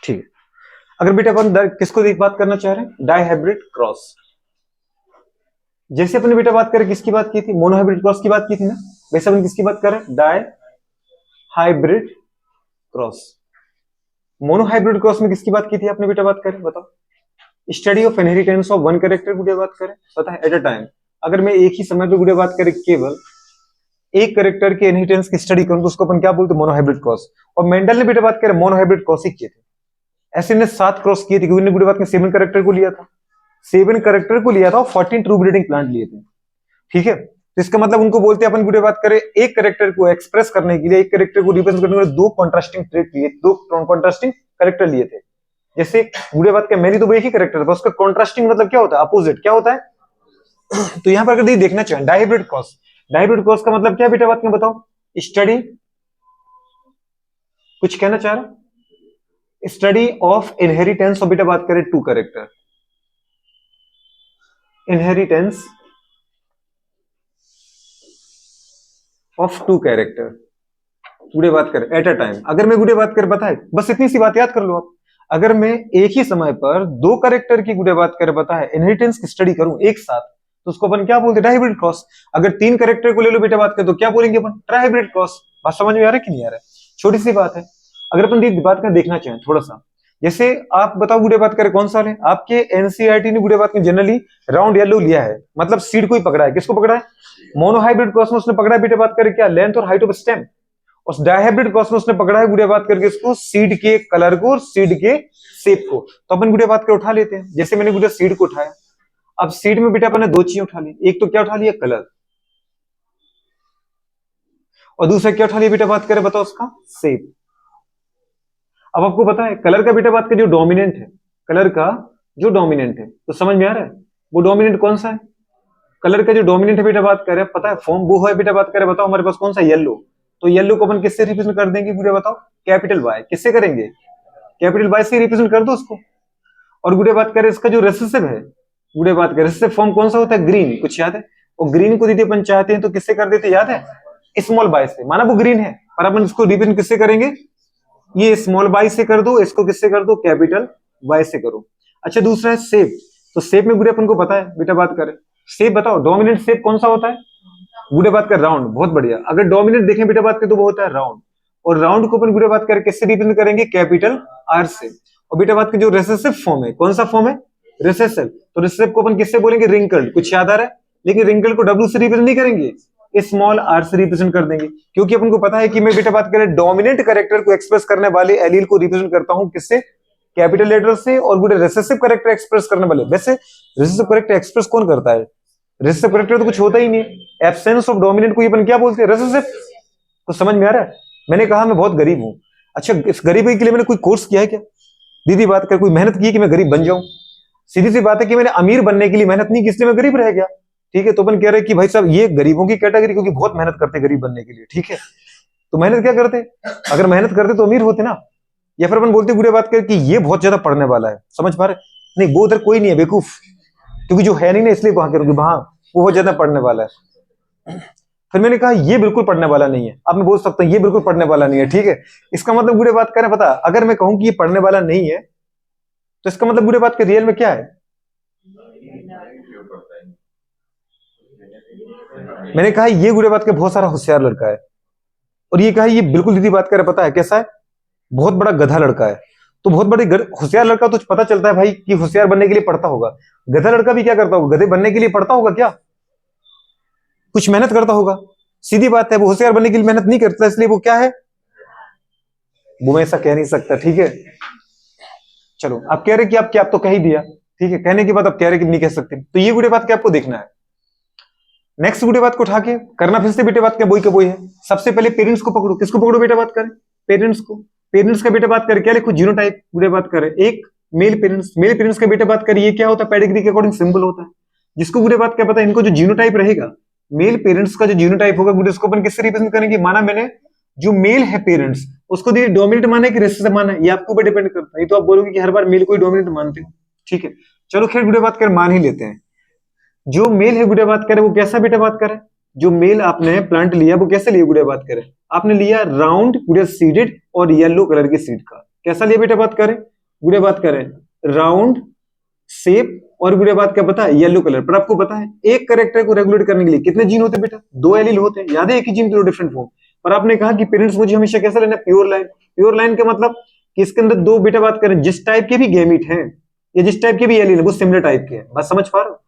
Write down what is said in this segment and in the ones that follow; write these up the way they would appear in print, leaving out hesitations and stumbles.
ठीक है। अगर बेटा अपन किसको बात करना चाह रहे हैं, डाइहाइब्रिड क्रॉस। जैसे अपने बेटा बात करें, किसकी बात की थी, मोनोहाइब्रिड क्रॉस की बात की थी ना, वैसे अपन किसकी बात कर रहे हैं, डाइहाइब्रिड क्रॉस। मोनोहाइब्रिड क्रॉस में किसकी बात की थी आपने बेटा बात करें, बताओ। Study of inheritance of one character गुड़े बात करें, पता है, एट अ टाइम। अगर मैं एक ही समय पे गुड़े बात करें केवल एक कैरेक्टर के इनहेरिटेंस की स्टडी करूं तो उसको अपन क्या बोलते हैं, मोनोहाइब्रिड क्रॉस। और मेंडल ने बेटा बात करें मोनोहाइब्रिड क्रॉस ही किए थे। ऐसे ने 7 क्रॉस किए थे, क्योंकि उन्होंने गुड़े बात में 7 कैरेक्टर को लिया था, 7 कैरेक्टर को लिया था और 14 ट्रू ब्रीडिंग प्लांट लिए थे। ठीक है, तो इसका मतलब उनको बोलते हैं अपन गुड़े बात करें एक कैरेक्टर को एक्सप्रेस करने के लिए, एक कैरेक्टर को रिप्रेजेंट करने के लिए 2 कॉन्ट्रास्टिंग ट्रेट लिए, 2 कॉन्ट्रास्टिंग कैरेक्टर लिए थे। जैसे गुड़े बात के मैनी तो एक ही कैरेक्टर था, उसका कॉन्ट्रास्टिंग मतलब क्या होता है, अपोजिट क्या होता है। तो यहां पर अगर देखना चाहें डाइहाइब्रिड क्रॉस, डाइहाइब्रिड क्रॉस का मतलब क्या बेटा बात में बताओ, स्टडी, कुछ कहना चाह रहे, स्टडी ऑफ इनहेरिटेंस ऑफ बेटा बात करें 2 कैरेक्टर, इनहेरिटेंस ऑफ 2 कैरेक्टर गुड़े बात करें एट अ टाइम। अगर मैं गुड़े बात कर बताए, बस इतनी सी बात याद कर लो आप, अगर मैं एक ही समय पर 2 कैरेक्टर की गुड़े बात कर बताए इनहेरिटेंस की स्टडी करूं एक साथ, तो उसको अपन क्या बोलते हैं, डाइहाइब्रिड क्रॉस। अगर 3 कैरेक्टर को ले लो बेटा बात कर तो क्या बोलेंगे अपन, ट्राइहाइब्रिड क्रॉस। बात समझ में आ रहा है कि नहीं आ रहा है, छोटी सी बात है। अगर अपन बात कर देखना चाहें थोड़ा सा, जैसे आप बताओ गुड़े बात करें कौन सा है, आपके एनसीईआरटी ने गुड़े बात में जनरली राउंड येलो लिया है, मतलब सीड को ही पकड़ा है। किसको पकड़ा है, मोनोहाइब्रिड क्रॉस में उसने पकड़ा है बेटा बात करें क्या, लेंथ और हाइट ऑफ स्टेम। उस डाइहाइब्रिड क्रॉस में उसने पकड़ा है गुड़े बात करके इसको सीड के कलर को और सीड के शेप को। तो अपन गुड़े बात कर उठा लेते हैं, जैसे मैंने गुड़े सीड को उठाया, अब सीड में बेटा अपन ने 2 चीजें उठा ली, एक तो क्या उठा लिया, कलर, और दूसरा क्या उठा लिया बेटा बात करें, बताओ उसका शेप। अब आपको पता है कलर का बेटा बात करें जो डोमिनेंट है, कलर का जो डोमिनेंट है, तो समझ में आ रहा है वो डोमिनेंट कौन सा है, कलर का जो डोमिनेंट है बेटा बात करें, पता है फॉर्म वो है बेटा बात करें, बताओ हमारे पास कौन सा, येलो। तो येलो को अपन किससे रिप्रेजेंट कर देंगे गुड़े बताओ, कैपिटल वाई। किससे करेंगे, कैपिटल वाई से रिप्रेजेंट कर दो उसको। और गुड़े बात करें इसका जो रेसेसिव है, गुड़े बात करें रेसेसिव फॉर्म कौन सा होता है, ग्रीन, कुछ याद है। और ग्रीन को यदि अपन चाहते हैं तो किससे कर देते, याद है, स्मॉल बाई से। माना वो ग्रीन है पर अपन इसको रिप्रेजेंट किससे करेंगे, ये स्मॉल बाई से कर दो, इसको किससे कर दो, कैपिटल वाई से करो। अच्छा दूसरा है शेप, तो शेप में गुड़े अपन को पता है बेटा बात करें, शेप बताओ डोमिनेंट शेप कौन सा होता है, गुड़े बात कर राउंड, बहुत बढ़िया। अगर डोमिनेंट देखें बेटा बात करें तो वो होता है राउंड, और राउंड को अपन गुड़े बात करके किससे रिप्रेजेंट करेंगे, कैपिटल आर से। और बेटा बात की जो रेसेसिव फॉर्म है, कौन सा फॉर्म है, रेसेसिव, तो रेसेसिव को अपन किससे बोलेंगे, रिंकल्ड, कुछ याद आ रहा है। लेकिन रिंकल्ड को डब्ल्यू से रिप्रेजेंट नहीं करेंगे, स्मॉल आर से रिप्रेजेंट कर देंगे, क्योंकि अपन को पता है कि मैं बेटा बात करें डोमिनेंट कैरेक्टर को एक्सप्रेस करने वाले एलील को रिप्रेजेंट करता हूं किससे, कैपिटल लेटर से। और गुड़े रेसेसिव कैरेक्टर एक्सप्रेस करने वाले, वैसे रेसेसिव कैरेक्टर एक्सप्रेस कौन करता है, रेसेसिव कैरेक्टर तो कुछ होता ही नहीं, एब्सेंस ऑफ डोमिनेंट को अपन क्या बोलते हैं, रेसेसिव। तो समझ में आ रहा है, मैंने कहा मैं बहुत गरीब हूं, अच्छा इस गरीबी के लिए मैंने कोई कोर्स किया है क्या, दीदी बात कर कोई मेहनत की है कि मैं गरीब बन जाऊं, सीधी सी बात है कि मैंने अमीर बनने के लिए मेहनत नहीं की, इसलिए मैं गरीब रह गया। ठीक है, तो अपन कह रहे हैं कि भाई साहब ये गरीबों की कैटेगरी, क्योंकि बहुत मेहनत करते गरीब बनने के लिए। ठीक है, तो मेहनत क्या करते, अगर मेहनत करते तो अमीर होते ना। या फिर अपन बोलते गुड़े बात कर कि ये बहुत ज्यादा पढ़ने वाला है, समझ पा रहे, नहीं वो उधर कोई नहीं है बेवकूफ, क्योंकि जो है नहीं ना इसलिए वहां करूंगी, वहां वो बहुत ज्यादा पढ़ने वाला है। फिर मैंने कहा ये बिल्कुल पढ़ने वाला नहीं है, अब मैं बोल सकता हूँ ये बिल्कुल पढ़ने वाला नहीं है। ठीक है, इसका मतलब गुड़े बात करें, पता अगर मैं कहूं कि ये पढ़ने वाला नहीं है तो इसका मतलब गुड़े बात के रियल में क्या है, मैंने कहा ये गुड़े बात के बहुत सारा होशियार लड़का है, और ये कहा ये बिल्कुल दीदी बात करे, पता है कैसा है, बहुत बड़ा गधा लड़का है। तो बहुत बड़े होशियार लड़का तो पता चलता है भाई कि होशियार बनने के लिए पढ़ता होगा, गधा लड़का भी क्या करता होगा, गधे बनने के लिए पढ़ता होगा क्या, कुछ मेहनत करता होगा। सीधी बात है, वो होशियार बनने के लिए मेहनत नहीं करता, इसलिए वो क्या है, वो मैं ऐसा कह नहीं सकता। ठीक है, चलो आप कह रहे कि आप क्या, आप तो कह ही दिया, ठीक है, कहने के बाद आप कह रहे कि नहीं कह सकते, तो ये गुड़े बात क्या आपको देखना है। नेक्स्ट गुड़े बात को उठा के करना फिर से बेटे बात क्या, बोई का बोई है। सबसे पहले पेरेंट्स को पकड़ो, किसको पकड़ो बेटा बात करें, पेरेंट्स को। पेरेंट्स का बेटा बात करें क्या लिखो, जीनोटाइप गुड़े बात करें, एक मेल पेरेंट्स, मेल पेरेंट्स का बेटा बात करें, ये क्या होता है, पेडिग्री के अकॉर्डिंग सिंबल होता है। जिसको गुड़े बात क्या पता है, इनको जो जीनोटाइप रहेगा, मेल पेरेंट्स का जो जीनोटाइप होगा गुड़े, उसको अपन किससे रिप्रेजेंट करेंगे, माना मैंने जो मेल है पेरेंट्स उसको डोमिनेंट माना है कि रेसेसिव माना है, ये आपके ऊपर डिपेंड करता है। तो आप बोलोगे कि हर बार मेल को ही डोमिनेंट मानते हो, ठीक है, चलो खैर गुड़े बात कर मान ही लेते हैं। जो मेल है गुड़े बात करें वो कैसा बेटा बात करें, जो मेल आपने प्लांट लिया वो कैसे लिया गुड़े बात करें, आपने लिया राउंड गुड़े सीडेड और येलो कलर की सीड का, कैसा लिया बेटा बात करें, गुड़े बात करें राउंड शेप, और गुड़े बात क्या पता है येलो कलर। पर आपको पता है एक कैरेक्टर को रेगुलेट करने के लिए कितने जीन होते हैं बेटा? 2 एलील होते हैं, याद है? एक ही जीन के दो डिफरेंट फॉर्म। पर आपने कहा कि पेरेंट्स मुझे हमेशा कैसा लेना है? Pure line. प्योर लाइन का मतलब कि इसके अंदर दो बेटा बात करें जिस टाइप के भी गैमीट हैं या जिस टाइप के भी एलील है वो सिमिलर टाइप के हैं। बात समझ पा रहे हो?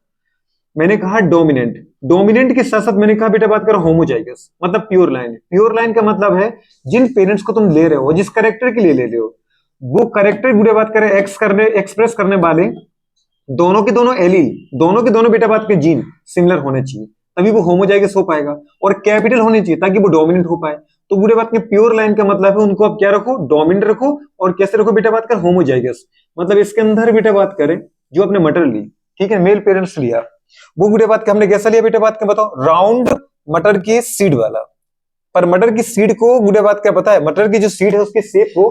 मैंने कहा डोमिनेंट, डोमिनेंट के साथ साथ मैंने कहा बेटा बात करो होमोजाइगस, मतलब प्योर लाइन। प्योर लाइन का मतलब है जिन पेरेंट्स को तुम ले रहे हो, जिस करेक्टर के लिए ले रहे हो, वो करेक्टर बुरे बात करें एक्सप्रेस करने वाले दोनों के दोनों एलील, दोनों के दोनों बेटा बात के जीन सिमिलर होने चाहिए, तभी वो होमोजाइगस हो पाएगा। और कैपिटल होने चाहिए ताकि वो डोमिनेंट हो पाए। तो बुरे बात के प्योर लाइन का मतलब है उनको आप क्या रखो? डोमिनेंट रखो। और कैसे रखो बेटा बात कर? होमोजाइगस। मतलब इसके अंदर बेटा बात करें जो अपने मटर ली, ठीक है, मेल पेरेंट्स लिया, वो बुरे बात का हमने कैसा लिया बेटा बात का बताओ? राउंड मटर की सीड वाला। पर मटर की सीड को बुरे बात क्या पता है? मटर की जो सीड है उसके शेप को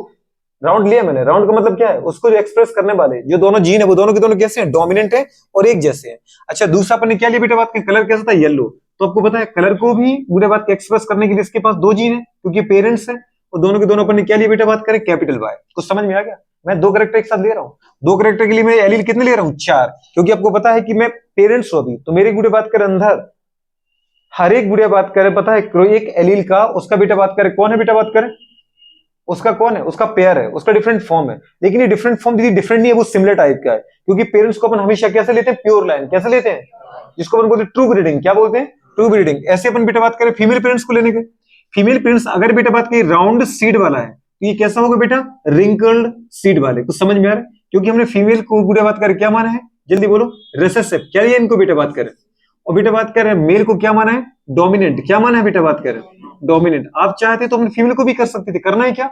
राउंड लिया मैंने। राउंड का मतलब क्या है? उसको जो एक्सप्रेस करने वाले जो दोनों जीन है वो दोनों के दोनों कैसे हैं? डोमिनेंट है और एक जैसे हैं। अच्छा, दूसरा अपन ने क्या लिया बेटा बात का? कलर कैसा था? येलो। तो आपको पता है कलर को भी बुरे बात के एक्सप्रेस करने के लिए इसके पास दो जीन है क्योंकि पेरेंट्स है, और दोनों के दोनों अपन ने क्या लिया बेटा बात करें? Capital Y. कुछ समझ में आ गया? मैं दो करेक्टर एक साथ ले रहा हूँ, दो करेक्टर के लिए मैं एलील कितने ले रहा हूँ? 4, क्योंकि आपको पता है कि मैं पेरेंट्स हूं अभी, तो मेरे गुड़े बात करें अंदर हर एक गुड़िया बात करें पता है एक एलील का उसका बेटा बात करें कौन है? बेटा बात करें उसका कौन है? उसका पेयर है, उसका डिफरेंट फॉर्म है। लेकिन ये डिफरेंट फॉर्म दीदी डिफरेंट नहीं है, वो सिमिलर टाइप का है। क्योंकि पेरेंट्स को अपन हमेशा कैसे लेते हैं? Pure line. कैसे लेते हैं? जिसको अपन बोलते हैं ट्रू ब्रीडिंग। क्या बोलते हैं? True breeding. ऐसे अपन बेटा बात करें फीमेल पेरेंट्स को लेने के, फीमेल पेरेंट्स अगर बेटा बात करें राउंड सीड वाला है तो ये कैसा होगा बेटा? रिंकल्ड सीड वाले। कुछ समझ में आ रहा है? क्योंकि हमने फीमेल को बेटा बात करें क्या माना है? जल्दी बोलो। रिसेसिव। क्या लिया इनको बेटा बात करें? और बेटा बात करें मेल को क्या माना है? डोमिनेंट। क्या माना है बेटा बात करें? डोमिनेंट। आप चाहते तो अपने फीमेल को भी कर सकते थे, करना है क्या?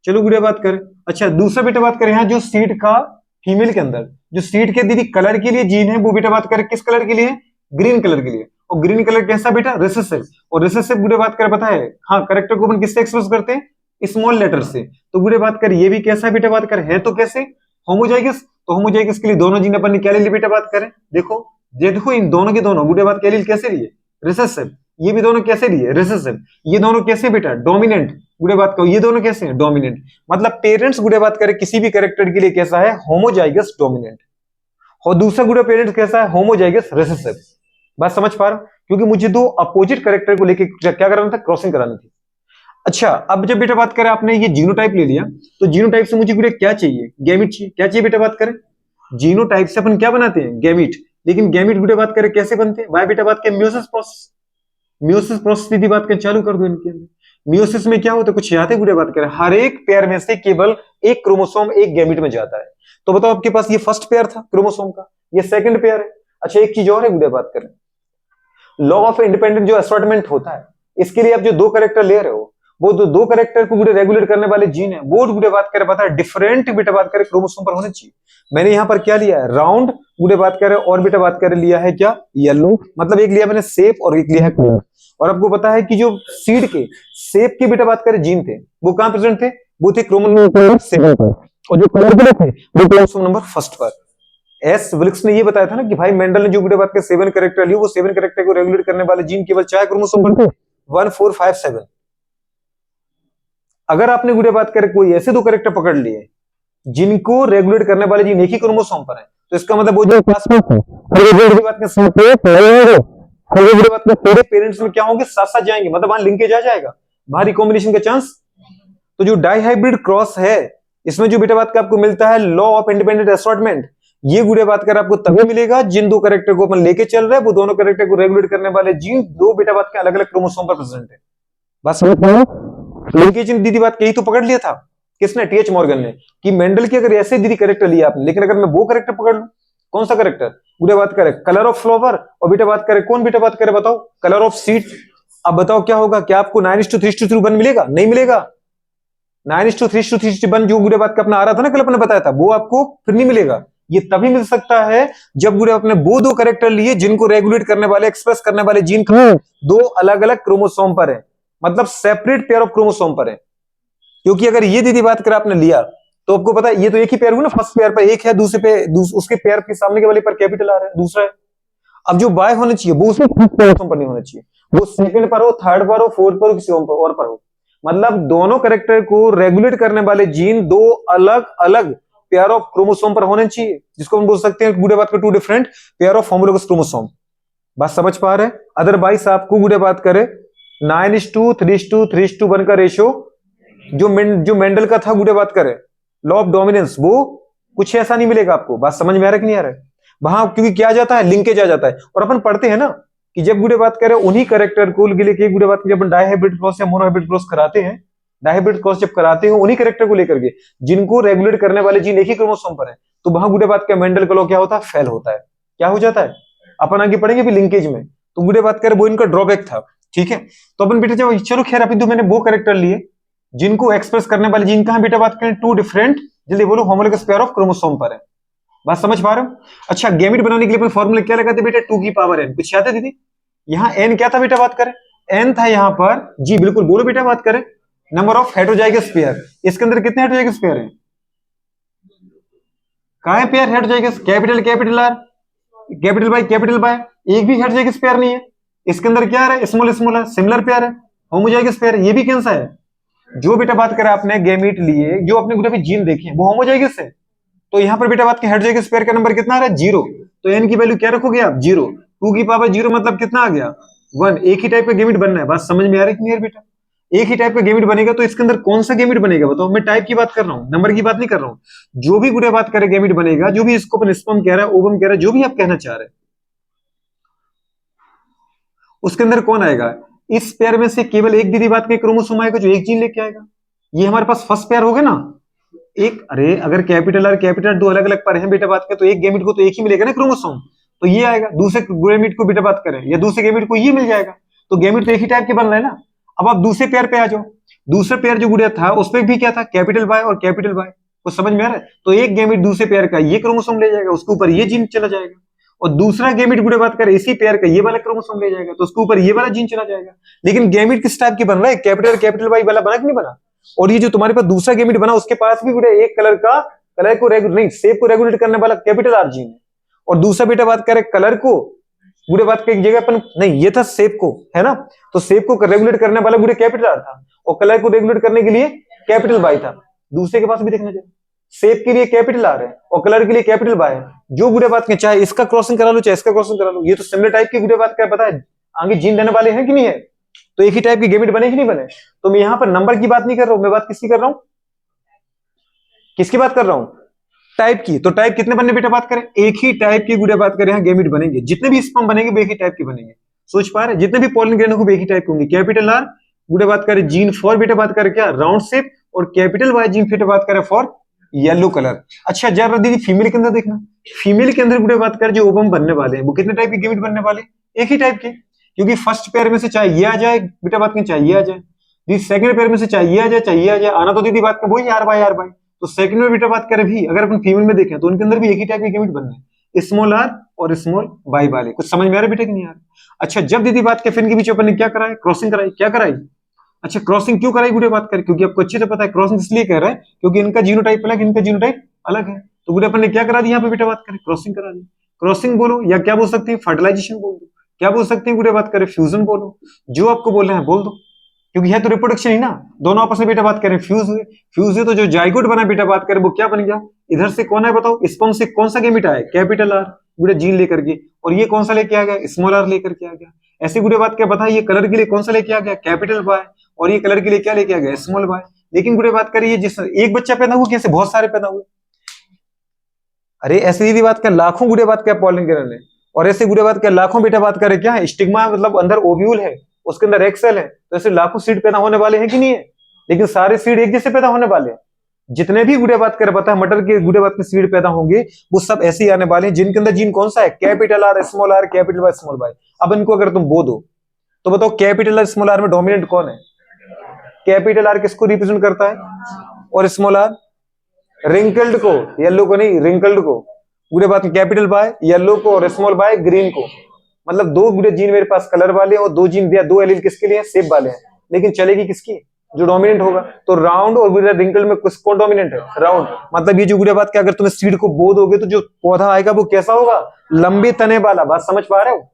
चलो गुड़िया बात करें। अच्छा, दूसरा बेटा बात करें यहाँ जो सीड का फीमेल के अंदर जो सीड के दीदी कलर के लिए जीन है वो बेटा बात करें किस कलर के लिए? ग्रीन कलर के लिए। और ग्रीन कलर कैसा बेटा? रिसेसिव। और रिसेसिव गुड़िया बात करें पता है हाँ करेक्टर को अपन किससे एक्सप्रेस करते हैं? स्मॉल लेटर से। तो गुड़िया बात करें ये भी कैसा बेटा बात करें? है तो कैसे? होमोजाइगस। तो होमोजाइगस के लिए दोनों जीन अपन ने क्या ले लिए बेटा बात करें? देखो ये देखो इन दोनों के दोनों गुड़िया बात के लिए कैसे लिए? रिसेसिव। ये भी दोनों कैसे लिए? रिसेसिव। ये दोनों कैसे बेटा? डोमिनेंट। गुड़े बात करो ये दोनों कैसे हैं? डोमिनेंट। मतलब पेरेंट्स गुड़े बात करें किसी भी कैरेक्टर के लिए कैसा है? Homozygous dominant. और दूसरा गुड़ा पेरेंट्स कैसा है? Homozygous recessive. बात समझ पा रहा हूं? क्योंकि मुझे दो अपोजिट कैरेक्टर को लेके क्या कराना था? क्रॉसिंग करानी थी। अच्छा, अब जब बेटा बात करें आपने ये जीनोटाइप ले लिया तो जीनोटाइप से मुझे गुड़े क्या चाहिए? गैमीट चाहिए। क्या चाहिए बेटा बात करें? जीनोटाइप से अपन क्या बनाते हैं? गैमीट। लेकिन गैमीट गुड़े बात करें कैसे बनते हैं? वाई बेटा बात करें म्यूसिस प्रोसेस। म्यूसिस प्रोसेस की बात करें चालू कर दो इनके अंदर। म्यूसिस में क्या होता है? कुछ याद है गुड़े बात करें? हर एक पेयर में से केवल एक क्रोमोसोम एक गैमीट में जाता है। तो बताओ आपके पास ये फर्स्ट पेयर था क्रोमोसोम का, ये सेकंड पेयर है। अच्छा, एक चीज और है गुड़े बात करें, लॉ ऑफ इंडिपेंडेंट जो असॉर्टमेंट होता है इसके लिए आप जो दो कैरेक्टर ले रहे हो वो दो कैरेक्टर को गुड़े रेगुलेट करने वाले जीन है वो गुड़े बात करें पता है डिफरेंट बेटा बात करें क्रोमोसोम पर होने चाहिए। मैंने यहां पर क्या लिया है? राउंड गुड़े बात करें और बेटा बात करें लिया है क्या? येलो। मतलब एक लिया मैंने सेप और एक लिया है कलर। और आपको पता है कि जो सीड के सेप के बेटा बात करें जीन थे वो कहां प्रेजेंट थे? वो थे क्रोमोसोम नंबर 7 पर, और जो कलर के थे वो क्रोमोसोम नंबर 1 पर। एस विल्क्स ने ये बताया था ना कि भाई मेंडल ने जो बेटा बात के 7 कैरेक्टर लिए वो 7 कैरेक्टर को रेगुलेट करने वाले जीन केवल 4 क्रोमोसोम पर थे, 1 4 5 7। अगर आपने गुड़े बात करें कोई ऐसे दो कैरेक्टर पकड़ लिए जिनको रेगुलेट करने वाले जीन एक ही क्रोमोसोम पर है तो इसका मतलब वो जो क्लासमेट है पूरे पेरेंट्स में क्या होंगे? साथ साथ जाएंगे, मतलब वहां लिंकेज आ जाएगा, वहां रिकॉम्बिनेशन का चांस। तो जो डाइहाइब्रिड क्रॉस है इसमें जो बेटा बात का आपको मिलता है लॉ ऑफ इंडिपेंडेंट असॉर्टमेंट, ये गुड़े बात कर आपको तभी मिलेगा जिन दो कैरेक्टर को अपन लेके चल रहे हैं वो दोनों कैरेक्टर को रेगुलेट करने वाले जीन दो बेटा बात के अलग अलग क्रोमोसोम पर प्रेजेंट है। बात समझ पाए? लिंकेज दीदी बात कही तो पकड़ लिया था किसने? टीएच मॉर्गन ने, कि मेंडल की अगर ऐसे दीदी कैरेक्टर लिया आपने, लेकिन अगर मैं वो कैरेक्टर पकड़ लूं, कौन सा कैरेक्टर? गुड़े बात करें कलर ऑफ फ्लावर, और बेटा बात करें कौन बेटा बात करें बताओ? Colour of seed. अब बताओ क्या होगा? क्या आपको 9:3:3:1 मिलेगा? नहीं मिलेगा। 9:3:3:1 जो गुड़े बात का अपना आ रहा था ना कल अपने बताया था वो आपको फिर नहीं मिलेगा। ये तभी मिल सकता है जब गुड़े अपने वो दो कैरेक्टर लिए जिनको रेगुलेट करने वाले एक्सप्रेस करने वाले जीन दो अलग अलग क्रोमोसोम पर है, मतलब सेपरेट पेयर ऑफ क्रोमोसोम पर है। क्योंकि अगर ये दीदी बात कर आपने लिया तो आपको पता है ये तो एक ही पेयर हुआ ना, फर्स्ट पेयर पर एक है, दूसरे पे उसके पेयर के सामने के वाले पर कैपिटल आ रहा है, दूसरा है। अब जो बाय होना चाहिए वो उसमें क्रोमोसोम पर नहीं होना चाहिए, वो सेकंड पर हो, थर्ड पर हो, फोर्थ पर हो, किसी और पर हो। मतलब दोनों कैरेक्टर को रेगुलेट करने वाले जीन दो अलग अलग पेयर ऑफ क्रोमोसोम पर होने चाहिए, जिसको हम बोल सकते हैं गुड़े बात कर two different pair of homologous chromosome. बात समझ पा रहे हैं? अदरवाइज आपको गुड़े बात करे 9:2 3:2 3:1 का रेशियो जो मेंडल का था गुड़े बात करे लॉ ऑफ डोमिनेंस, वो कुछ ऐसा नहीं मिलेगा आपको। बात समझ में आ रहा है कि नहीं आ रहा है? वहां क्योंकि क्या आ जाता है, लिंकेज आ जाता है। और अपन पढ़ते हैं ना कि जब गुड़े बात करें उन्हीं कैरेक्टर को लेके गुड़े बात जब डायहाइब्रिड क्रॉस या मोनोहाइब्रिड क्रॉस कराते हैं, डायहाइब्रिड क्रॉस जब कराते हैं उन्हीं कैरेक्टर को लेकर के जिनको रेगुलेट करने वाले जीन एक ही क्रोमोसोम पर है, तो वहां गुड़े बात का मेंडल का लॉ क्या होता है, फेल होता है। क्या हो जाता है, अपन आगे पढ़ेंगे भी लिंकेज में। तो गुड़े बात करें वो इनका ड्रॉबैक था। ठीक है, तो अपन बेटा जब चलो खैर अभी तो मैंने वो कैरेक्टर लिए जिनको एक्सप्रेस करने वाले जीन कहां बेटा बात करें टू डिफरेंट, जल्दी बोलो, होमोलोगस पेयर ऑफ क्रोमोसोम पर है। बात समझ पा रहे हो? अच्छा, गैमेट बनाने के लिए अपन फॉर्मूला क्या लगाते बेटा, 2 की पावर n। कुछ याद है दीदी? यहाँ n क्या था बेटा बात करें, n था यहाँ पर जी, बिल्कुल बोलो बेटा बात करें नंबर ऑफ हेटेरोजाइगस पेयर। इसके अंदर कितने हेटेरोजाइगस पेयर हैं, कहां है pair heterozygous, capital capital R capital bye, एक भी हेटेरोजाइगस पेयर नहीं है। इसके अंदर क्या है, स्मॉल स्मॉल है, सिमिलर पेयर है, होमोजाइगस पेयर। ये भी कैसा है, जो बेटा बात करें आपने गैमेट लिए, जो अपने गुड़े जीन देखे वो होमोजाइगस है। तो यहाँ पर बेटा बात के हेटेरोजाइगस पेयर का नंबर कितना आ रहा है, 0। तो n की वैल्यू क्या रखोगे आप, 0। 2 की पावर 0 मतलब कितना आ गया, 1। एक ही टाइप का गैमेट बनना है। बात समझ में आ रही है कि नहीं बेटा? एक ही टाइप का गैमेट बनेगा तो इसके अंदर कौन सा गैमेट बनेगा बताओ? मैं टाइप की बात कर रहा हूँ, नंबर की बात नहीं कर रहा हूँ। जो भी गुड़े बात करे गैमेट बनेगा, जो भी इसको अपन स्पर्म कह रहा है, ओवम कह रहा है, जो भी आप कहना चाह रहे हैं, उसके अंदर कौन आएगा, इस पेयर में से केवल एक दीदी बात के क्रोमोसोम आएगा जो एक जीन लेके आएगा। ये हमारे पास फर्स्ट पेयर हो गया ना एक। अरे अगर कैपिटल आर कैपिटल दो अलग अलग पर हैं बेटा बात करें तो एक गैमेट को तो एक ही मिलेगा ना क्रोमोसोम, तो ये आएगा। दूसरे गैमेट को बेटा बात करें या दूसरे गैमेट को ये मिल जाएगा, तो गैमेट तो एक ही टाइप के बन रहे हैं ना। अब आप दूसरे पेयर पे आ जाओ। दूसरे पेयर जो गुड़िया था उसपे भी क्या था, कैपिटल वाई और कैपिटल वाई। कुछ समझ में आ रहा है? तो एक गैमेट दूसरे पेयर का ये क्रोमोसोम ले जाएगा, उसके ऊपर ये जीन चला जाएगा। और दूसरा गैमेट गुड़े बात करें इसी पेयर का ये वाला क्रोमोसोम ले जाएगा, तो उसके ऊपर ये वाला जीन चला जाएगा। लेकिन गैमेट किस टाइप की बन रहा है, कैपिटल वाई वाला बना कि नहीं बना? और ये जो तुम्हारे पास दूसरा गैमेट बना उसके पास भी गुड़े एक कलर को नहीं, शेप को रेगुलेट करने वाला कैपिटल आर जीन है। और दूसरा बेटा बात करें कलर को, गुड़े बात के एक जगह अपन नहीं, ये था शेप को, है ना? तो शेप को रेगुलेट करने वाला गुड़े कैपिटल आर था, और कलर को रेगुलेट करने के लिए कैपिटल वाई था। दूसरे के पास भी देखना चाहिए, शेप के लिए कैपिटल आर है और कलर के लिए कैपिटल वाई है। जो गुड़े बात के चाहे इसका क्रॉसिंग करा लो चाहे इसका क्रॉसिंग करा लो, ये तो सिमिलर टाइप की गुड़े बात का पता है आगे जीन देने वाले हैं कि नहीं है? तो एक ही टाइप की गैमेट बने कि नहीं बने? तो मैं यहां पर नंबर की बात नहीं कर रहा हूं, मैं बात किसकी कर रहा हूं, किसकी बात कर रहा हूं, टाइप की। तो टाइप कितने बनने बेटा बात करें, एक ही टाइप की गुड़े बात करें, यहाँ गैमेट बनेंगे। जितने भी स्पर्म बनेंगे वो एक ही टाइप के बनेंगे। सोच पा रहे, जितने भी पॉलन ग्रेन होंगे एक ही टाइप के होंगे। कैपिटल आर गुड़े बात करें जीन फॉर बेटा बात करें क्या, राउंड शेप, और कैपिटल वाई जीन बेटा बात करें फॉर येलो कलर। अच्छा जरा दीदी फीमेल के अंदर देखना, फीमेल के अंदर गुड़े बात करें जो ओवम बनने वाले हैं वो कितने टाइप के गैमेट बनने वाले, एक ही टाइप के। क्योंकि फर्स्ट पेयर में से चाहे ये आ जाए बेटा बात करें चाहे ये आ जाए, दीदी सेकंड पेयर में से चाहे ये आ जाए चाहे ये आ जाए, आना तो दीदी बात करें वही आर बाय। तो सेकंड में बेटा बात करें भी अगर अपन फीमेल में देखें तो उनके अंदर भी एक ही टाइप के गैमेट बनने हैं, स्मॉल आर और स्मॉल वाई वाले। कुछ समझ में आ रहा है बेटा कि नहीं आ रहा? अच्छा जब दीदी बात के फिर के बीच अपन ने क्या कराया, क्रॉसिंग कराई। क्या कराई? अच्छा क्रॉसिंग क्यों कराई गुड़े बात करें, क्योंकि आपको अच्छे से पता है क्रॉसिंग इसलिए कह रहा है क्योंकि इनका जीनोटाइप अलग, इनका जीनोटाइप अलग है। तो गुड़े अपन ने क्या करा दी यहाँ पे बेटा बात करें, क्रॉसिंग करा दी। क्रॉसिंग बोलो या क्या बोल सकते हैं, फर्टिलाइजेशन बोल दो, क्या बोल सकते हैं गुड़े बात करें, फ्यूजन बोलो, जो आपको बोल रहे हैं बोल दो। क्योंकि है तो रिप्रोडक्शन ही ना, दोनों आपस में बेटा बात करें फ्यूज हुए तो जो जाइगोट बना बेटा बात करें वो क्या बन गया, इधर से कौन है बताओ, स्पर्म से कौन सा गैमेट आया, कैपिटल आर गुड़े जीन लेकर के, और ये कौन सा लेके आ गया, स्मॉल आर लेकर के आ गया। ऐसे गुड़े बात क्या बताइए, ये कलर के लिए कौन सा लेके आ गया, कैपिटल वाई, और ये कलर के लिए क्या लेके आ गया, स्मॉल वाई। लेकिन गुड़े बात करिए जिस एक बच्चा पैदा हुआ कैसे बहुत सारे पैदा हुए, अरे ऐसे ही बात कर लाखों गुड़े बात क्या पॉलन ग्रेन है, और ऐसे गुड़े बात क्या लाखों बेटा बात करे क्या है, स्टिग्मा मतलब अंदर ओव्यूल है उसके अंदर एक सेल है, तो ऐसे लाखों सीड पैदा होने वाले हैं कि नहीं है? लेकिन सारे सीड एक जैसे पैदा होने वाले हैं। जितने भी गुड़े बात कर पता है मटर के गुड़े बात के सीड पैदा होंगे वो सब ऐसे ही आने वाले हैं जिनके अंदर जीन कौन सा है, capital R small R capital Y small Y. अब इनको अगर तुम बो दो तो बताओ कैपिटल आर स्मॉल आर में डोमिनेंट कौन है, कैपिटल आर किसको रिप्रेजेंट करता है, और स्मॉल आर रिंकल्ड को, येलो को नहीं रिंकल्ड को। गुड़े बात में कैपिटल वाई येलो को और स्मॉल वाई ग्रीन को। मतलब दो गुड़े जीन मेरे पास कलर वाले और दो जीन दिया, दो एलील किसके लिए, शेप वाले हैं, लेकिन चलेगी किसकी, जो डोमिनेंट होगा। तो राउंड और गुड़े रिंकल में कौन डोमिनेंट है, राउंड। मतलब ये जो गुड़े बात क्या अगर तुम्हें सीड को बो दोगे तो जो पौधा आएगा वो कैसा होगा, लंबे तने वाला। बात समझ पा रहे हो?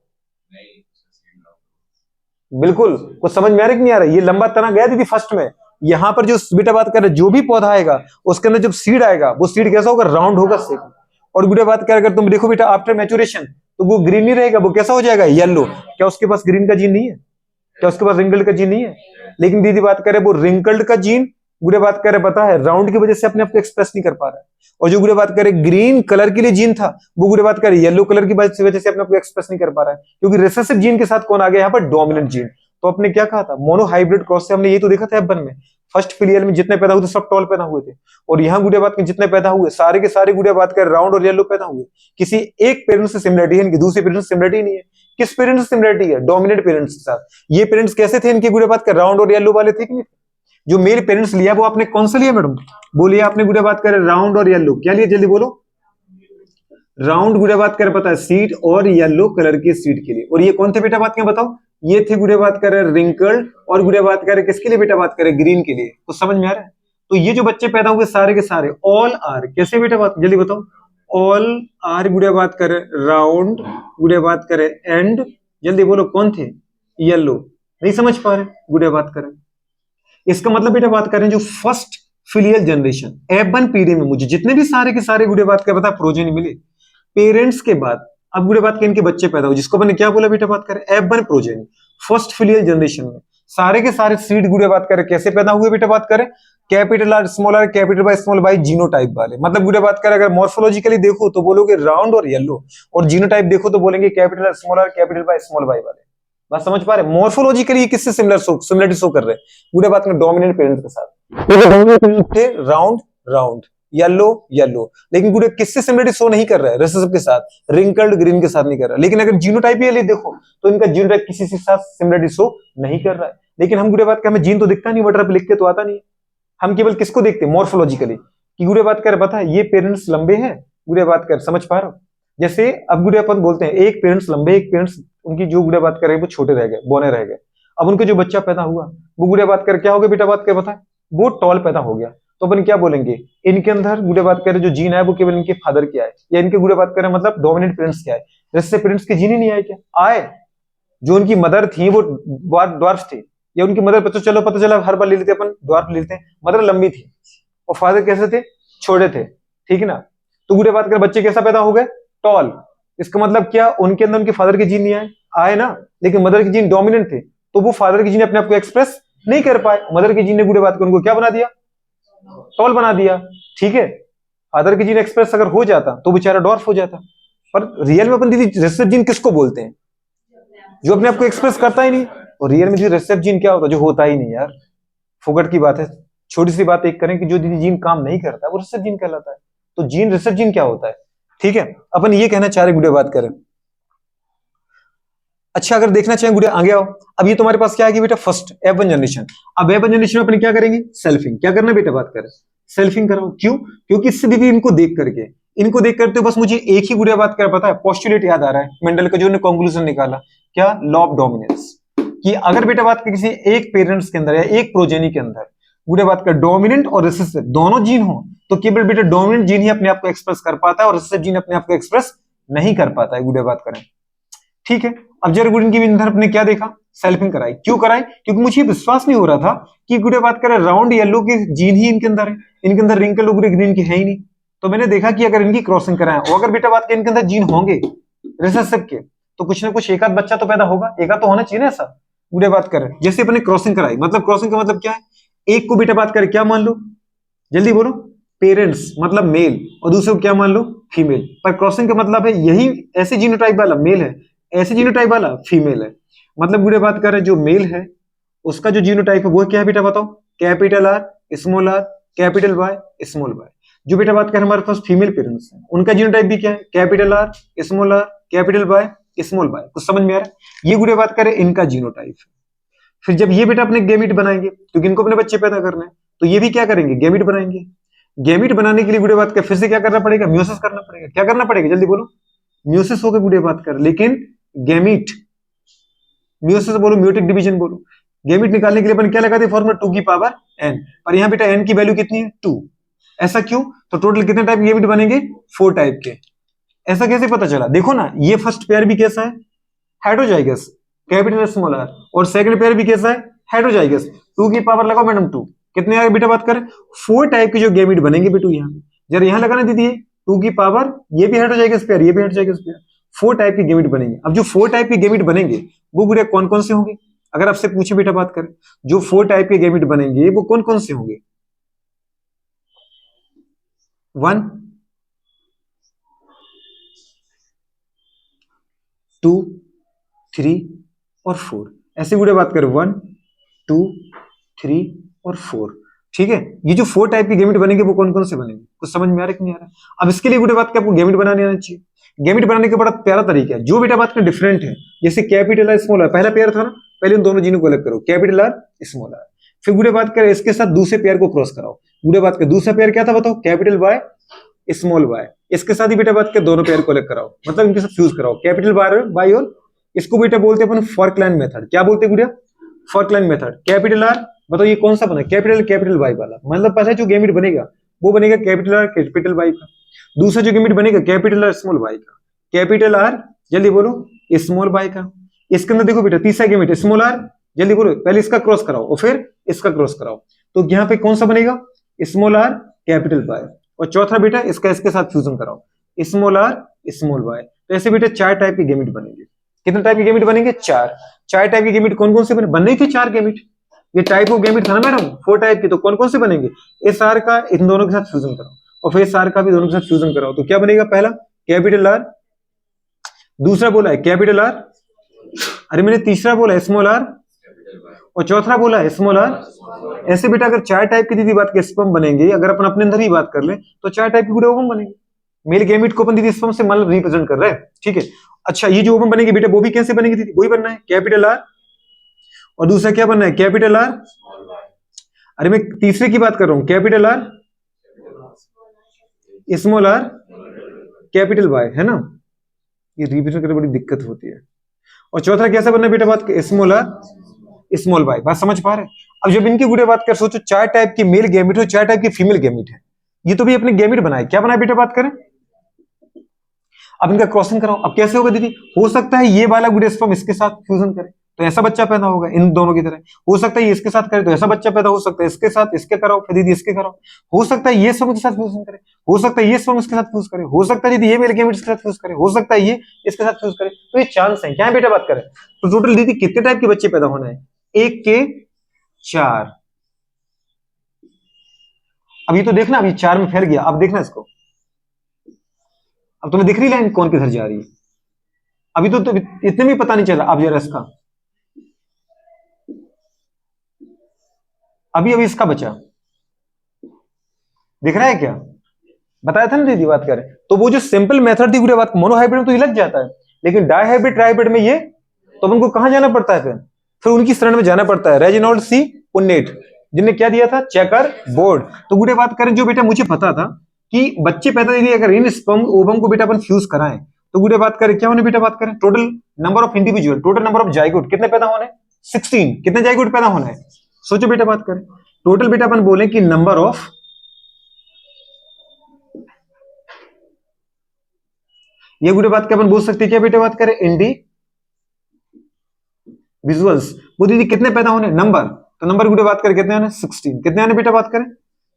बिल्कुल। कुछ समझ में आ रहा है कि नहीं आ रहा? ये लंबा तना गया दीदी फर्स्ट में, यहाँ पर जो बेटा बात कर रहे हैं, जो भी पौधा आएगा उसके अंदर जब सीड आएगा वो सीड कैसा होगा, राउंड होगा शेप। और बेटा बात कर, अगर तुम देखो बेटा आफ्टर मैचुरेशन तो वो ग्रीन नहीं रहेगा, वो कैसा हो जाएगा, येलो। क्या उसके पास ग्रीन का जीन नहीं है? क्या उसके पास रिंकल्ड का जीन नहीं है? लेकिन दीदी बात करे वो रिंकल्ड का जीन गुड़े बात करे पता है राउंड की वजह से अपने आप को एक्सप्रेस नहीं कर पा रहा है, और जो गुड़े बात करे ग्रीन कलर के लिए जीन था वो गुड़े बात करे येलो कलर की वजह से अपने आप को एक्सप्रेस नहीं कर पा रहा है, क्योंकि रिसेसिव जीन के साथ कौन आ गया यहाँ पर, डोमिनेंट जीन। तो अपने क्या कहा था, मोनो हाइब्रिड क्रॉस से हमने ये तो देखा था F1 में, फर्स्ट फिलियल में जितने पैदा हुए थे सब टॉल पैदा हुए थे, और यहाँ गुड़े बात के जितने पैदा हुए सारे के सारे गुड़े बात कर राउंड और येलो पैदा हुए। किसी एक पेरेंट से सिमिलरिटी है, इनकी दूसरे पेरेंट से सिमिलरिटी नहीं है। किस पेरेंट्स से सिमिलरिटी है, डोमिनेंट पेरेंट्स के साथ। ये पेरेंट्स कैसे थे इनके गुड़े बात कर, राउंड और येलो वाले थे कि नहीं? जो मेल पेरेंट्स लिया वो आपने कौन सा लिया मैडम, बोलिए आपने गुड़े बात करे राउंड और येलो, क्या लिया जल्दी बोलो। राउंड गुड़े बात करे पता है सीड और येलो कलर के सीड के लिए, और ये कौन थे बेटा बात करें बताओ, ये थे गुड़े बात करे रिंकल्ड, और गुड़े बात करे किसके लिए बेटा बात करे, ग्रीन के लिए। तो समझ में आ रहा है? तो ये जो बच्चे पैदा हुए सारे के सारे ऑल आर कैसे बेटा बात जल्दी बताओ, ऑल आर गुड़े बात करे राउंड गुड़े बात करे एंड जल्दी बोलो कौन थे, येलो। नहीं समझ पा रहे, गुड़े बात करें। इसका मतलब बेटा बात करें जो फर्स्ट फिलियल जनरेशन F1 पीढ़ी में मुझे जितने भी सारे के सारे गुड़े बात कर पता प्रोजेनी मिले पेरेंट्स के बाद, अब गुड़े बात के इनके बच्चे पैदा हुए जिसको मैंने क्या बोला बेटा बात करें F1 progeny, first filial generation में सारे के सारे सीड गुड़े बात करें कैसे पैदा हुए बेटा बात करें, capital R small R capital Y small Y genotype वाले। मतलब गुड़े बात करें अगर मॉर्फोलॉजिकली देखो तो बोलोगे राउंड और येलो, और जीनोटाइप देखो तो बोलेंगे capital R capital Y small Y वाले। बात समझ पा रहे, मॉर्फोलॉजिकली किससे सिमिलरिटी शो कर रहे हैं, गुड़े बात में डोमिनेंट पेरेंट्स के साथ थे राउंड राउंड येलो येलो, लेकिन गुड़े किससे सिमिलरिटी शो नहीं कर रहा है, रिसेसिव के साथ, रिंकल्ड ग्रीन के साथ नहीं कर रहा। लेकिन अगर जीनोटाइप ये देखो तो इनका जीनोटाइप किसी के साथ सिमिलरिटी शो नहीं कर रहा है। लेकिन हम गुड़े बात कर हमें जीन तो दिखता नहीं, वटर पे लिख के तो आता नहीं, हम केवल किसको देखते हैं मॉर्फोलॉजिकली, कि गुड़े बात कर पता है ये पेरेंट्स लंबे हैं, गुड़े बात कर समझ पा रहे हो। जैसे अब गुड़े अपन बोलते हैं एक पेरेंट्स लंबे, एक पेरेंट्स उनकी जो गुड़े बात करे वो छोटे रह गए, बौने रह गए। अब उनके जो बच्चा पैदा हुआ वो गुड़े बात कर क्या हो गया बेटा बात कर पता, वो टॉल पैदा हो गया। तो अपन क्या बोलेंगे, इनके अंदर गुड़े बात करे जो जीन है वो केवल इनके फादर की आए, या इनके गुड़े बात करे मतलब डोमिनेंट पेरेंट्स के आए, जिससे पेरेंट्स के जीन ही नहीं आए, क्या आए, जो उनकी मदर थी वो ड्वार्फ थी, या उनकी मदर तो चलो पता चला हर बार ले लेते अपन ड्वार्फ ले लेते हैं, मदर लंबी थी और फादर कैसे थे, छोटे थे, ठीक है ना। तो गुड़े बात कर बच्चे कैसा पैदा हो गए, टॉल। इसका मतलब क्या, उनके अंदर उनके फादर के जीन नहीं आए, आए ना, लेकिन मदर के जीन डोमिनेंट थे, तो वो फादर के जीन अपने आप को एक्सप्रेस नहीं कर पाए, मदर के जीन ने गुड़े बात कर उनको क्या बना दिया, टॉल बना दिया, ठीक है। फादर के जीन एक्सप्रेस अगर हो जाता तो बेचारा डॉर्फ हो जाता। पर रियल में अपन दीदी रिसेसिव जीन किसको बोलते हैं, जो अपने आप को एक्सप्रेस करता ही नहीं। और रियल में दीदी रिसेसिव जीन क्या होता है, जो होता ही नहीं यार, फुकट की बात है। छोटी सी बात एक करें कि जो दीदी जीन काम नहीं करता वो रिसेसिव जीन कहलाता है। तो जीन रिसेसिव जीन क्या होता है, ठीक है। अपन ये कहना चाह रहे गुड़े बात करें। अच्छा अगर देखना चाहें गुड़े आगे आओ, अब ये तुम्हारे पास क्या है बेटा फर्स्ट F1 जनरेशन। अब F1 जनरेशन में अपन क्या करेंगे, सेल्फिंग। क्या करना बेटा बात करें, सेल्फिंग कराओ। क्यों, क्योंकि इससे दीदी इनको देख करके बस मुझे एक ही गुड़े बात कर पता है, पोस्टुलेट याद आ रहा है मेंडल का जो ने कंक्लूजन निकाला, क्या, लॉ ऑफ डोमिनेंस, कि अगर बेटा बात कर किसी एक पेरेंट्स के अंदर या एक प्रोजेनी के अंदर गुड़े बात कर डोमिनेंट और रिसेसिव दोनों जीन हो तो केवल बेटा डोमिनेंट जीन ही अपने आप को एक्सप्रेस कर पाता है और रिसेसिव जीन अपने आप को एक्सप्रेस नहीं कर पाता है, गुड़े बात करें, ठीक है। अब जरा गुड़िन की अंदर अपने क्या देखा, सेल्फिंग कराई। क्यों कराई, क्योंकि मुझे विश्वास नहीं हो रहा था कि गुड़े बात करें राउंड येलो के जीन ही इनके अंदर है, इनके अंदर रिंकल उगरे ग्रीन के है ही नहीं। तो मैंने देखा कि अगर इनकी क्रॉसिंग कराएं और अगर बेटा बात करें इनके अंदर जीन होंगे रिसेसिव के तो कुछ ना कुछ एक आध बच्चा तो पैदा होगा, एक आध तो होना चाहिए ना ऐसा, गुड़े बात करें। जैसे अपने क्रॉसिंग कराई, मतलब क्रॉसिंग का मतलब क्या है, एक को बेटा बात करें क्या मान लो, जल्दी बोलो, पेरेंट्स मतलब मेल, और दूसरे को क्या मान लो, फीमेल। पर क्रॉसिंग का मतलब है यही ऐसे जीनोटाइप वाला मेल है, ऐसे जीनोटाइप वाला फीमेल है। मतलब गुड़े बात कर रहे जो मेल है उसका जो जीनोटाइप है वो क्या है बेटा बताओ, capital R small R capital Y small Y. जो बेटा बात कर हमारे पास फीमेल पेरेंट्स है उनका जीनोटाइप भी क्या है, capital R small R capital Y small Y. कुछ समझ में आ रहा है, ये गुड़े बात करें इनका जीनोटाइप है। फिर जब ये बेटा अपने गेमिट बनाएंगे क्योंकि इनको अपने बच्चे पैदा करना है तो ये भी क्या करेंगे, गेमिट बनाएंगे। गेमिट बनाने के लिए गुड़े बात कर फिर से क्या करना पड़ेगा, म्यूसिस करना पड़ेगा। क्या करना पड़ेगा जल्दी बोलो, म्यूसिस होकर गुड़े बात कर, लेकिन गेमिट, म्यूसिस बोलो म्यूटिक डिवीजन बोलो, गेमिट निकालने के लिए अपन क्या लगाते हैं फॉर्मूला 2 की पावर n, पर यहाँ बेटा n की वैल्यू कितनी है 2। ऐसा क्यों, तो टोटल कितने टाइप गेमिट बनेंगे 4 टाइप के। ऐसा कैसे पता चला, देखो ना ये फर्स्ट पेयर भी कैसा है, हेटेरोजाइगस कैपिटल स्मॉल आर, और सेकंड पेयर भी कैसा है हेटेरोजाइगस 2 की पावर लगाओ मैडम 2, कितने आगे बेटा बात करें, 4 टाइप के जो गैमेट बनेंगे बेटू यहाँ पे, जरा यहाँ लगाना दीदी, 2 की पावर, ये भी हट हो जाएगा इस पेयर, ये भी हट जाएगा इस पेयर, 4 टाइप के गैमेट बनेंगे। अब जो 4 टाइप के गैमेट बनेंगे वो बेटा कौन कौन से होंगे, अगर आपसे पूछे बेटा बात करें, जो 4 टाइप के गैमेट बनेंगे वो कौन कौन से होंगे? 1, 2, 3 और 4, ऐसे बेटा बात करें 1, 2, 3 और 4। ठीक है, ये जो 4 टाइप के गैमेट बनेंगे वो कौन कौन से बनेंगे, कुछ समझ में आ रहा है कि नहीं आ रहा है? अब इसके लिए बेटा बात क्या, आपको गैमेट बनाने आना चाहिए। गैमेट बनाने का बड़ा प्यारा तरीका है, जो बेटा बात का डिफरेंट है, जैसे कैपिटल आर स्मॉल आर, पहला पेयर था ना, पहले इन दोनों जीनों को अलग करो, कैपिटल आर स्मॉल आर, फिर गुड़े बात करें इसके साथ दूसरे पेयर को क्रॉस कराओ। गुड़े बात कर दूसरा पेयर क्या था बताओ, कैपिटल वाई स्मॉल वाई, इसके साथ ही बेटा बात कर दोनों पेयर को अलग कराओ, मतलब इनके साथ फ्यूज कराओ, कैपिटल वाई और इसको बेटा बोलते हैं अपन फॉर्क लाइन मेथड। क्या बोलते हैं गुड़िया, fork line method. Capital R बताओ ये कौन सा बना, कैपिटल वाई वाला, मतलब पहले जो गैमेट बनेगा वो बनेगा कैपिटल आर कैपिटल वाई का, दूसरा जो गैमेट बनेगा कैपिटल आर स्मॉल वाई का, कैपिटल आर जल्दी बोलो स्मॉल वाई का। इसके अंदर देखो बेटा तीसरा गैमेट स्मॉल आर, जल्दी बोलो, पहले इसका क्रॉस कराओ और फिर इसका क्रॉस कराओ, तो यहाँ पे कौन सा बनेगा, स्मॉल आर कैपिटल वाई, और चौथा बेटा इसका इसके साथ फ्यूजन कराओ, स्मॉल आर स्मॉल वाई। तो ऐसे बेटा 4 टाइप के गैमेट बनेंगे। कितने टाइप के गैमेट बनेंगे, 4। 4 टाइप के गैमेट कौन कौन से बनने ही थे, 4 गैमेट, ये टाइप ऑफ गैमेट था ना मैडम 4 टाइप के, तो कौन कौन से बनेंगे, एस आर का इन दोनों के साथ फ्यूजन कराओ और फिर एस आर का भी दोनों के साथ फ्यूजन कराओ, तो क्या बनेगा, पहला कैपिटल आर, दूसरा बोला है कैपिटल आर, अरे मैंने तीसरा बोला स्मॉल आर, और चौथा बोला है स्मॉल आर। ऐसे बेटा अगर 4 टाइप की दीदी बात के स्पर्म बनेंगे, अगर अपन अपने अंदर ही बात कर ले तो 4 टाइप के गुड़े ओवम बनेंगे। मेल गैमेट को अपन दीदी स्पर्म से मतलब रिप्रेजेंट कर रहे हैं, ठीक है। अच्छा ये जो ओवम बनेंगे बेटा वो भी कैसे बनेंगे दीदी, वही बनना है कैपिटल आर, और दूसरा क्या बनना है कैपिटल आर, अरे मैं तीसरे की बात कर रहा हूं, capital R small R capital Y, है ना, ये रिप्रेजेंट करने बड़ी दिक्कत होती है। और चौथा कैसा बनना है बेटा बात स्मॉल आर स्मॉल वाई, बात समझ पा रहे हैं? अब जब इनकी गुड़े बात कर सोचो 4 टाइप की मेल गैमेट हो, 4 टाइप की फीमेल गैमेट है, ये तो भी अपने गैमेट बनाए, क्या बनाए बेटा बात करें, अब इनका क्रॉसिंग कराओ। अब कैसे होगा दीदी, हो सकता है ये वाला गुड़े स्पर्म इसके साथ फ्यूजन करे तो ऐसा बच्चा पैदा होगा इन दोनों की तरह, हो सकता है ये इसके साथ करे तो ऐसा बच्चा पैदा हो सकता है, इसके साथ इसके कराओ फिर दीदी इसके कराओ, हो सकता है ये स्पर्म के साथ फ्यूजन करे, हो सकता है ये स्पर्म इसके साथ फ्यूज करे, हो सकता है दीदी ये मेल गैमेट इसके साथ फ्यूज करे, हो सकता है ये इसके साथ फ्यूज करे, तो ये चांस है, क्या है बेटा बात करें, तो टोटल दीदी कितने टाइप के बच्चे पैदा होना है, 1 के 4। अब ये तो देखना, अब ये 4 में फैल गया, अब देखना इसको, अब तुम्हें दिख रही लाइन कौन किधर जा रही है, अभी तो इतने भी पता नहीं चला। अब जरा इसका अभी अभी इसका बचा दिख रहा है क्या, बताया था ना दीदी बात करें, तो वो जो सिंपल मेथड थी पूरी बात, मोनोहाइब्रिड में तो ये लग जाता है, लेकिन डाइहाइब्रिड ट्राइहाइब्रिड में ये, तो उनको कहां जाना पड़ता है, फिर उनकी शरण में जाना पड़ता है, रेजिनॉल्ड सी पुन्नेट जिनने क्या दिया था, चेकर बोर्ड। तो गुड़े बात करें, जो बेटा मुझे पता था कि बच्चे पैदा यदि अगर इन स्पर्म ओवम को बेटा अपन फ्यूज कराएं तो गुड़े बात करें क्या होने बेटा बात करें, total number of individual, total number of zygote कितने पैदा होने, 16, कितने जाइगोट पैदा होना है, सोचो बेटा बात करें, टोटल बेटा अपन बोले कि नंबर ऑफ, ये गुड़े बात के अपन बोल सकते हैं क्या बेटा बात करें, इंडिविजुअल्स, वो दीदी कितने पैदा होने, नंबर, तो नंबर गुड़े बात करें कितने आने, 16, कितने आने बेटा बात करें,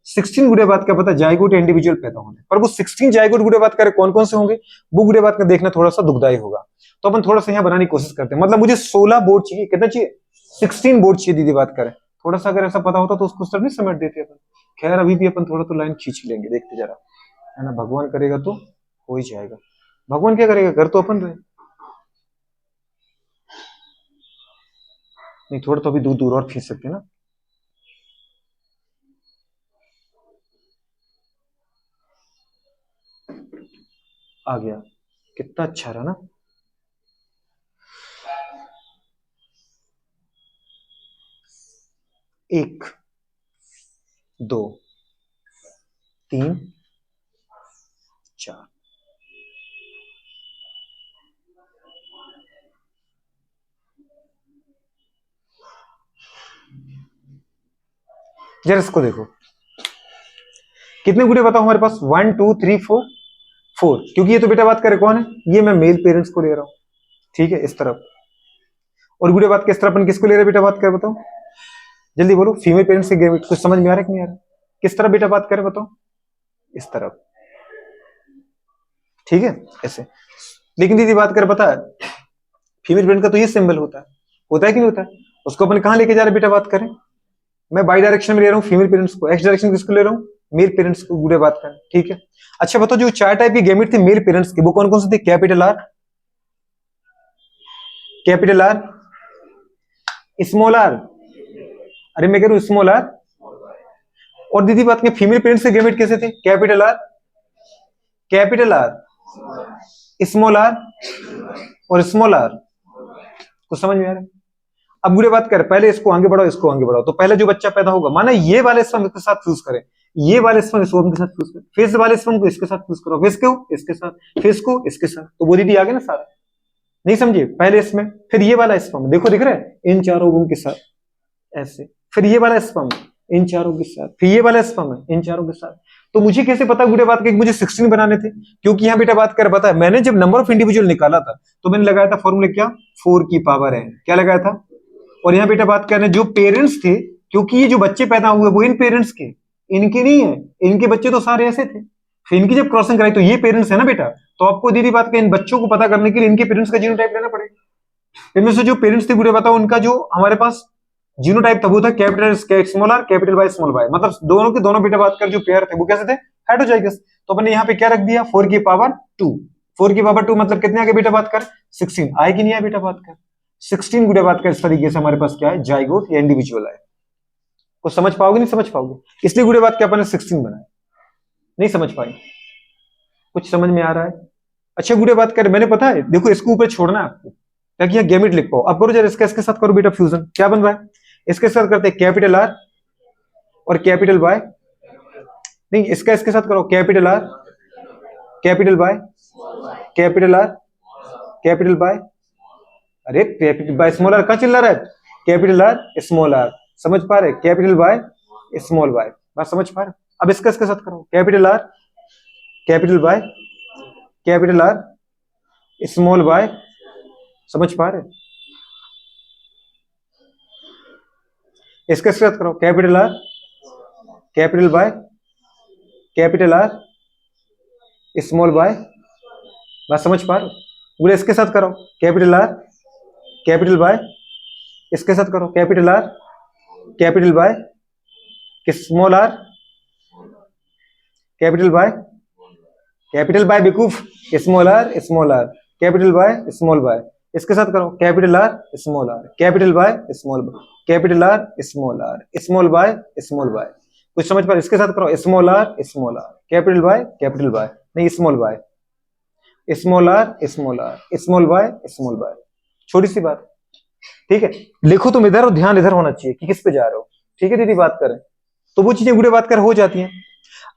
16 गुड़े बात का पता जाइगोट इंडिविजुअल पैदा होने, पर वो 16 जाइगोट गुड़े बात करें कौन कौन से होंगे, वो गुड़े बात का देखना थोड़ा सा दुखदाई होगा, तो अपन थोड़ा सा यहाँ बनाने की कोशिश करते हैं, मतलब मुझे 16 बोर्ड चाहिए, कितना चाहिए, 16 बोर्ड चाहिए दीदी बात करें, थोड़ा सा अगर ऐसा पता होता तो उसको सब नहीं समेट देते अपन, खैर अभी भी अपन थोड़ा तो लाइन खींच लेंगे, देखते जरा, है ना, भगवान करेगा तो हो ही जाएगा, भगवान क्या करेगा, घर तो अपन रहे, नहीं थोड़ा तो अभी दूर दूर और खींच सकते हैं ना, आ गया, कितना अच्छा रहा ना, एक, 2, 3, 4, जरा इसको देखो कितने गुड़े बताओ हमारे पास, 1 2 3 4, 4, क्योंकि ये तो बेटा बात करे कौन है, ये मैं मेल पेरेंट्स को ले रहा हूं, ठीक है, इस तरफ, और गुड़े बात किस तरफ अपन किसको ले रहे हैं बेटा बात कर बताओ, जल्दी बोलो, फीमेल पेरेंट्स के गैमेट कुछ समझ में आ रहा है कि नहीं आ रहा? किस तरह बेटा बात करें बताओ? इस तरफ, ठीक है, ऐसे। लेकिन दीदी बात करें, पता है फीमेल पेरेंट का तो ये सिंबल होता है कि नहीं होता है? उसको अपन कहां लेके जा रहे हैं बेटा बात करें? मैं बाई डायरेक्शन में ले रहा हूँ फीमेल पेरेंट्स को, एक्स डायरेक्शन किसको ले रहा हूँ? मेल पेरेंट्स को गुड़े बात करें, ठीक है। अच्छा बताओ, जो 4 टाइप की गैमेट थी मेल पेरेंट्स की, वो कौन कौन से थे? Capital R, capital R, small R, अरे मैं कह रहा हूं स्मॉल आर। और दीदी बात करें फीमेल पेरेंट्स के गैमेट कैसे थे? Capital R, capital R, small R और स्मॉल आर। कुछ समझ में आ रहा है? अब बुरे बात कर, पहले इसको आगे बढ़ाओ, इसको आगे बढ़ाओ, तो पहले जो बच्चा पैदा होगा, माना ये वाले स्पर्म इसके साथ फ्यूज करें, ये वाले स्पर्म इस स्पर्म के साथ फ्यूज करें, फिर वाले स्पर्म को इसके साथ फ्यूज करो, फिर को इसके साथ, फिर को इसके साथ, तो वो दीदी आ गया ना सारा। नहीं समझिए? पहले इसमें, फिर ये वाला स्पर्म देखो, दिख रहा है, इन चारों गुण के साथ ऐसे, फिर ये वाला स्पर्म इन चारों के साथ, फिर ये वाला स्पर्म इन चारों के साथ। तो मुझे कैसे पता बुरे बात के मुझे 16 बनाने थे? क्योंकि यहाँ बेटा बात कर, पता है मैंने जब नंबर ऑफ इंडिविजुअल निकाला था तो मैंने लगाया था फॉर्मूला क्या? 4 की पावर n, क्या लगाया था? और यहाँ बेटा बात कर रहे हैं जो पेरेंट्स थे, क्योंकि ये जो बच्चे पैदा हुए वो इन पेरेंट्स के, इनके नहीं है, इनके बच्चे तो सारे ऐसे थे, फिर इनकी जब क्रॉसिंग कराई तो ये पेरेंट्स है ना बेटा, तो आपको दीदी बात का इन बच्चों को पता करने के लिए इनके पेरेंट्स का जीनोटाइप लेना पड़ेगा। इनमें से जो पेरेंट्स थे बुरे बताओ, उनका जो हमारे पास जीनोटाइप था वो था capital small R, capital Y small Y, मतलब दोनों के दोनों बेटा बात कर जो पेयर थे वो कैसे थे? हेटेरोजाइगस। तो अपने यहाँ पे क्या रख दिया? 4 की पावर 2, 4 की पावर 2 मतलब कितने आगे बेटा बात कर? 16 आए कि नहीं आए बेटा बात कर? 16 गुड़े बात कर, इस तरीके से हमारे पास क्या है? जाइगोट या इंडिविजुअल है। को समझ पाओगे नहीं समझ पाओगे? इसलिए गुड़े बात क्या अपने 16 बनाए, नहीं समझ पाए? कुछ समझ में आ रहा है? अच्छा गुड़े बात कर, मैंने पता है देखो इसको ऊपर छोड़ना है आपको ताकि यहाँ गैमेट लिख पाओ। अब करो जरा इसके साथ करो बेटा फ्यूजन, क्या बन रहा है? इसके साथ करते हैं कैपिटल आर और कैपिटल वाई, नहीं इसके साथ करो capital R, capital Y, capital R, capital Y, अरे कैपिटल बाय स्मॉल आर कहां चिल्ला रहा है? कैपिटल आर स्मॉल आर, समझ पा रहे? कैपिटल वाई स्मॉल वाई, बात समझ पा रहे? अब इसके साथ करो capital R, capital Y, capital R small Y, समझ पा रहे? इसके साथ करो capital R, capital Y, capital R small Y, बात समझ पा रहे? पूरे इसके साथ करो कैपिटल आर, कैपिटल वाई, इसके साथ करो capital R, capital Y, small R, capital Y, capital Y बेकूफ, small R, small R, capital Y, small Y, इसके साथ करो capital R, small R, capital Y, small Y, capital R, small R, small Y, small Y, कुछ समझ पा रहे? इसके साथ करो small R, small R, capital Y, नहीं small Y, small R, small R, small Y, small Y, छोटी सी बात, ठीक है। लिखो तुम इधर और ध्यान इधर होना चाहिए कि किस पे जा रहे हो, ठीक है दीदी बात करें तो वो चीजें बुरे बात कर हो जाती हैं।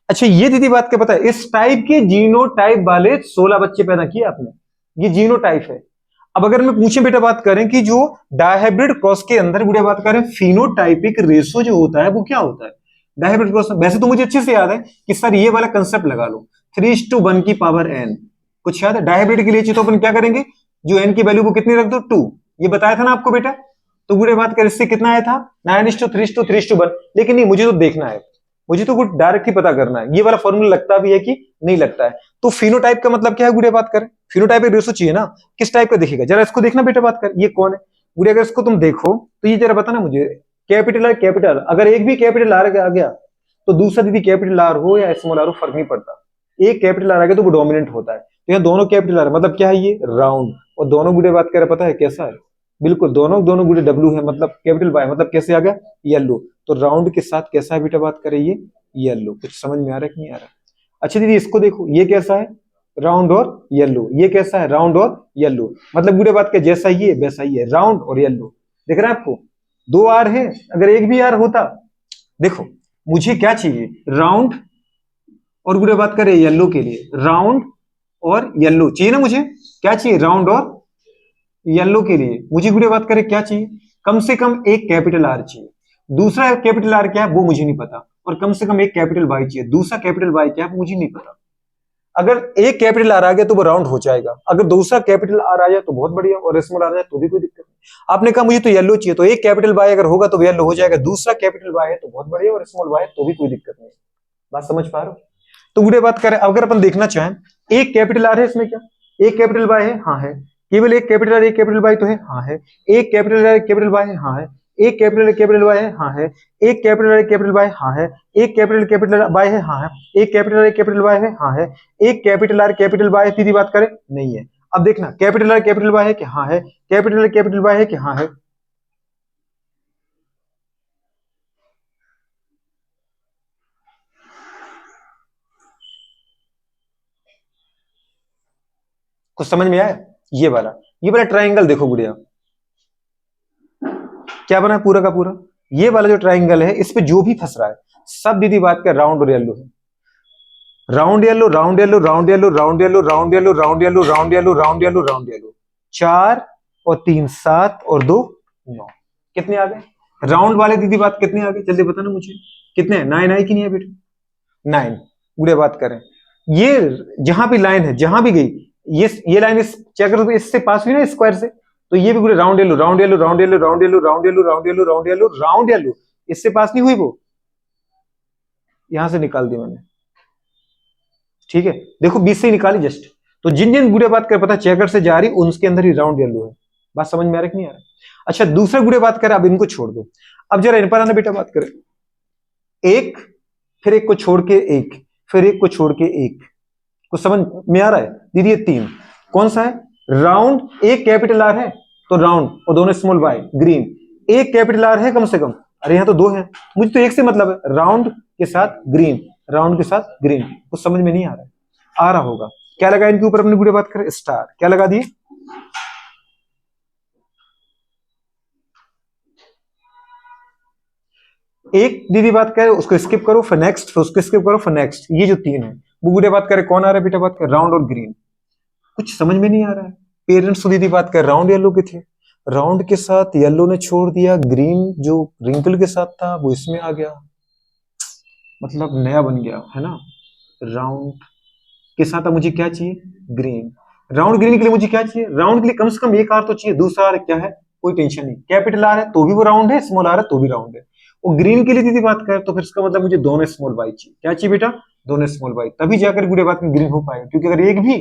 अच्छा ये दीदी बात क्या पता है, इस टाइप के जीनोटाइप वाले 16 बच्चे पैदा किए आपने, ये जीनोटाइप है। अब अगर मैं पूछे बेटा बात करें कि जो डायहाइब्रिड क्रॉस के अंदर बुरे बात करें फिनोटाइपिक रेशो जो होता है वो क्या होता है? डायहाइब्रिड क्रॉस, वैसे तो मुझे अच्छे से याद है कि सर ये वाला कंसेप्ट लगा लो 3:1 की पावर n, कुछ याद है? डायहाइब्रिड के लिए तो अपन क्या करेंगे, जो n की वैल्यू को कितनी रख दो 2, ये बताया था ना आपको बेटा। तो बुरे बात कर इससे कितना आया था 9:3:1, लेकिन नहीं मुझे तो देखना है, मुझे तो कुछ डायरेक्ट ही पता करना है ये वाला फॉर्मूला लगता भी है कि नहीं लगता है। तो फिनोटाइप का मतलब क्या है गुड़े बात कर, फिनोटाइप एक रेशो चाहिए ना, किस टाइप का दिखेगा जरा इसको देखना बेटा बात कर, ये कौन है गुड़े? अगर इसको तुम देखो तो ये जरा बताना मुझे, कैपिटल आर, कैपिटल, अगर एक भी कैपिटल आर आ गया तो दूसरा दीदी कैपिटल आर हो या स्मॉल आर हो फर्क नहीं पड़ता, एक कैपिटल आर आ गया तो वो डोमिनेंट होता है। तो यहाँ दोनों कैपिटल आर मतलब क्या है, ये राउंड, और दोनों गुड़े बात कर पता है कैसा है, बिल्कुल दोनों गुड़े डब्ल्यू है, मतलब कैपिटल वाई मतलब कैसे आ गया येलो, तो राउंड के साथ कैसा है बेटा बात करें ये येलो, कुछ समझ में आ रहा है कि नहीं आ रहा? अच्छा दीदी इसको देखो ये कैसा है राउंड और येलो, ये कैसा है राउंड और येलो, मतलब गुड़े बात के जैसा ही है वैसा ही है, राउंड और येलो, दिख रहा है आपको? 2 आर है, अगर एक भी आर होता, देखो मुझे क्या चाहिए राउंड और गुड़े बात करें येलो के लिए, राउंड और येलो चाहिए ना, मुझे क्या चाहिए राउंड और येलो के लिए मुझे गुड़े बात करें क्या चाहिए, कम से कम एक कैपिटल आर चाहिए, दूसरा कैपिटल आर क्या है वो मुझे नहीं पता, और कम से कम एक कैपिटल वाई चाहिए, दूसरा कैपिटल वाई क्या है मुझे नहीं पता। अगर एक कैपिटल आर आ गया तो वो राउंड हो जाएगा, अगर दूसरा कैपिटल आर आ जाए तो बहुत बढ़िया, और स्मॉल आर आ जाए तो भी कोई दिक्कत नहीं। आपने कहा मुझे तो येलो चाहिए, तो एक कैपिटल वाई अगर होगा तो येलो हो जाएगा, दूसरा कैपिटल वाई है तो बहुत बढ़िया, और स्मॉल वाई है तो भी कोई दिक्कत नहीं। बात समझ पा रहे हो? तो गुड़े बात करें, अगर अपन देखना चाहें, एक कैपिटल आर है इसमें, क्या एक कैपिटल वाई है? हाँ है। केवल एक कैपिटल आर एक कैपिटल वाई तो है? हाँ है। एक कैपिटल आर एक कैपिटल वाई है? हाँ है। एक कैपिटल वाई है? हाँ है। एक कैपिटल वाई? हाँ है। एक कैपिटल वाई है? हाँ है। एक कैपिटल वाई है? हाँ है। एक कैपिटल वाई सीधी बात करें नहीं है। अब देखना, कैपिटल वाई है कि हाँ है, कैपिटल वाई है कि हाँ है। कुछ समझ में आया? ये वाला ट्राइंगल देखो गुड़िया, क्या बना है पूरा का पूरा, ये वाला जो ट्राइंगल है इस पे जो भी फंस रहा है सब दीदी बात कर राउंड और येलो है। Round yellow, round yellow, round yellow, round yellow, round yellow, round yellow, round yellow, round yellow, round yellow, 4 और 3 7 और 2 9, कितने आ गए? राउंड वाले दीदी बात कितने आ गए जल्दी बताना मुझे, कितने हैं? 9 आई कि नहीं है बेटा? 9। पूरे बात करें, ये जहां भी लाइन है जहां भी गई, ये लाइन इस चेकर इससे पास हुई ना स्क्वायर से, तो ये भी पूरे round yellow, round yellow, round yellow, round yellow, round yellow, round yellow, round yellow, round yellow, इससे पास नहीं हुई वो, यहां से निकाल दी मैंने। ठीक है, देखो 20 से ही निकाली जस्ट। तो जिन जिन गुड़े बात कर पता चेकर से जा रही उनके अंदर ही राउंड येलो है। बात समझ में आ रहा है कि नहीं आ रहा? अच्छा, दूसरे गुड़े बात करें, अब इनको छोड़ दो। अब जरा इन पर आना बेटा, बात करें एक, फिर एक को छोड़ के एक, फिर एक को छोड़ के एक, कुछ समझ में आ रहा है दीदी? ये 3 कौन सा है? राउंड, एक कैपिटल आर है तो राउंड, और दोनों स्मॉल वाई ग्रीन। एक कैपिटल आर है कम से कम, अरे यहाँ तो 2 है, मुझे तो एक से मतलब है, राउंड के साथ ग्रीन, राउंड के साथ ग्रीन। कुछ समझ में नहीं आ रहा है? आ रहा होगा। क्या लगा इनके ऊपर अपनी पूरी बात करें? स्टार। क्या लगा दिए? एक दीदी बात करे उसको स्किप करो, फिर नेक्स्ट, फिर उसको स्किप करो, फिर नेक्स्ट। ये जो 3 है वो बुढ़े बात करे कौन आ रहा है बेटा? बात कर राउंड और ग्रीन। कुछ समझ में नहीं आ रहा है? पेरेंट्स तो दीदी बात कर राउंड येलो के थे, राउंड के साथ येलो ने छोड़ दिया, ग्रीन जो रिंकल के साथ था वो इसमें आ गया, मतलब नया बन गया है ना। राउंड के साथ अब मुझे क्या चाहिए? ग्रीन। राउंड ग्रीन के लिए मुझे क्या चाहिए? राउंड के लिए कम से कम एक आर तो चाहिए, दूसरा आर क्या है? कोई टेंशन नहीं, कैपिटल आर है तो भी वो राउंड है, स्मॉल आर है तो भी राउंड है। और ग्रीन के लिए दीदी बात करें तो फिर इसका मतलब मुझे दोनों स्मॉल वाई चाहिए। क्या चाहिए बेटा? दोनों स्मॉल वाई, तभी जाकर गुड़े बात में ग्रीन हो पाएगा, क्योंकि अगर एक भी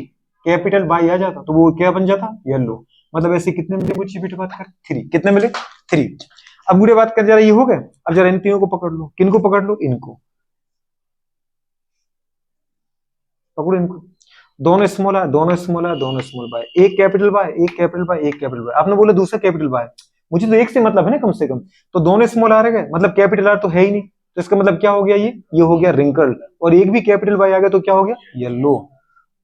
कैपिटल वाई आ जाता तो वो क्या बन जाता? येलो। मतलब ऐसे कितने मिले मुझे बेटा? बात कर 3, कितने मिले? 3। अब गुड़े बात कर जरा ये हो गए, अब जरा इन तीनों को पकड़ लो। किनको पकड़ लो? इनको पकड़ो, इनको। दोनों स्मॉल है, दोनों स्मॉल है, दोनों स्मॉल बाय, एक कैपिटल बाय, एक कैपिटल बाय, एक कैपिटल बाय। आपने बोला दूसरा कैपिटल बाय, मुझे तो एक से मतलब है ना कम से कम, तो दोनों स्मॉल आ गए, मतलब कैपिटल आर तो है ही नहीं, तो इसका मतलब क्या हो गया? ये हो गया रिंकल्ड, और एक भी कैपिटल बाय आ गया तो क्या हो गया? येलो।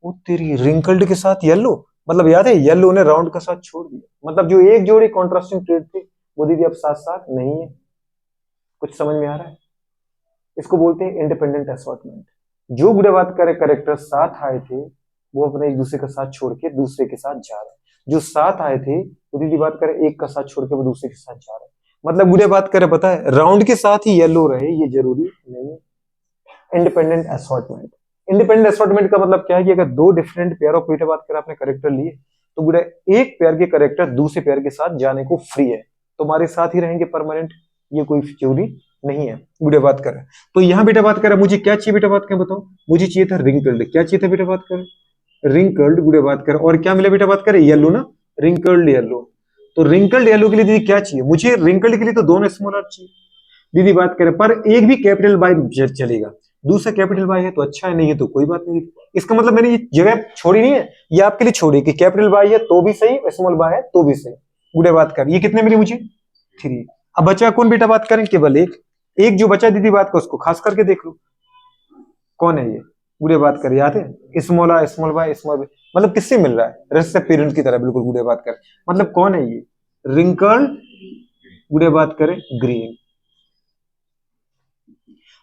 वो तेरी रिंकल्ड के साथ येलो, मतलब याद है येलो ने राउंड का साथ छोड़ दिया, मतलब जो एक जोड़ी कॉन्ट्रास्टिंग ट्रेड थी वो दीदी अब साथ साथ नहीं है। कुछ समझ में आ रहा है? इसको बोलते हैं इंडिपेंडेंट असॉर्टमेंट। जो गुड़े बात करे करेक्टर साथ आए थे वो अपने एक दूसरे का साथ छोड़ के दूसरे के साथ जा रहे हैं, जो साथ आए थे वो दीदी बात करे एक का साथ छोड़ के वो दूसरे के साथ जा रहे हैं। मतलब गुड़े बात करे पता है, राउंड के साथ ही येलो रहे ये जरूरी नहीं है। इंडिपेंडेंट असॉर्टमेंट, इंडिपेंडेंट असॉर्टमेंट का मतलब क्या है कि अगर दो डिफरेंट पेयर ऑफ गुड़े बात कर आपने करेक्टर लिए तो गुड़े एक पेयर के करेक्टर दूसरे पेयर के साथ जाने को फ्री है, तुम्हारे साथ ही रहेंगे परमानेंट, ये कोई जरूरी नहीं है। गुड़े बात करें तो यहाँ बेटा बात करें मुझे क्या चाहिए बेटा? बात करें बताओ, मुझे चाहिए था रिंकल्ड। क्या चाहिए था बेटा? बात करें रिंकल्ड। गुड़े बात करें और क्या मिला बेटा? बात करें येलो ना, रिंकल्ड येलो। तो रिंकल्ड येलो के लिए दीदी क्या चाहिए मुझे? रिंकल्ड के लिए तो दोनों स्मॉल आर चाहिए। दीदी बात करें पर एक भी कैपिटल बाय चलेगा, दूसरा कैपिटल बाय है तो अच्छा है, नहीं है तो कोई बात नहीं। इसका मतलब मैंने ये जगह छोड़ी नहीं है, ये आपके लिए छोड़ी कि कैपिटल बाय है तो भी सही, स्मॉल बाय है तो भी सही। गुड़े बात कर ये कितने मिले मुझे? 3। अब बचा कौन बेटा? बात करें केवल एक, एक जो बचा दीदी बात का उसको खास करके देख लो कौन है ये। गुड़े बात कर याद है, small R small Y small Y, मतलब किससे मिल रहा है? रेस्ट पेरेंट की तरह बिल्कुल। गुड़े बात कर मतलब कौन है ये? रिंकल्ड। गुड़े बात करें ग्रीन।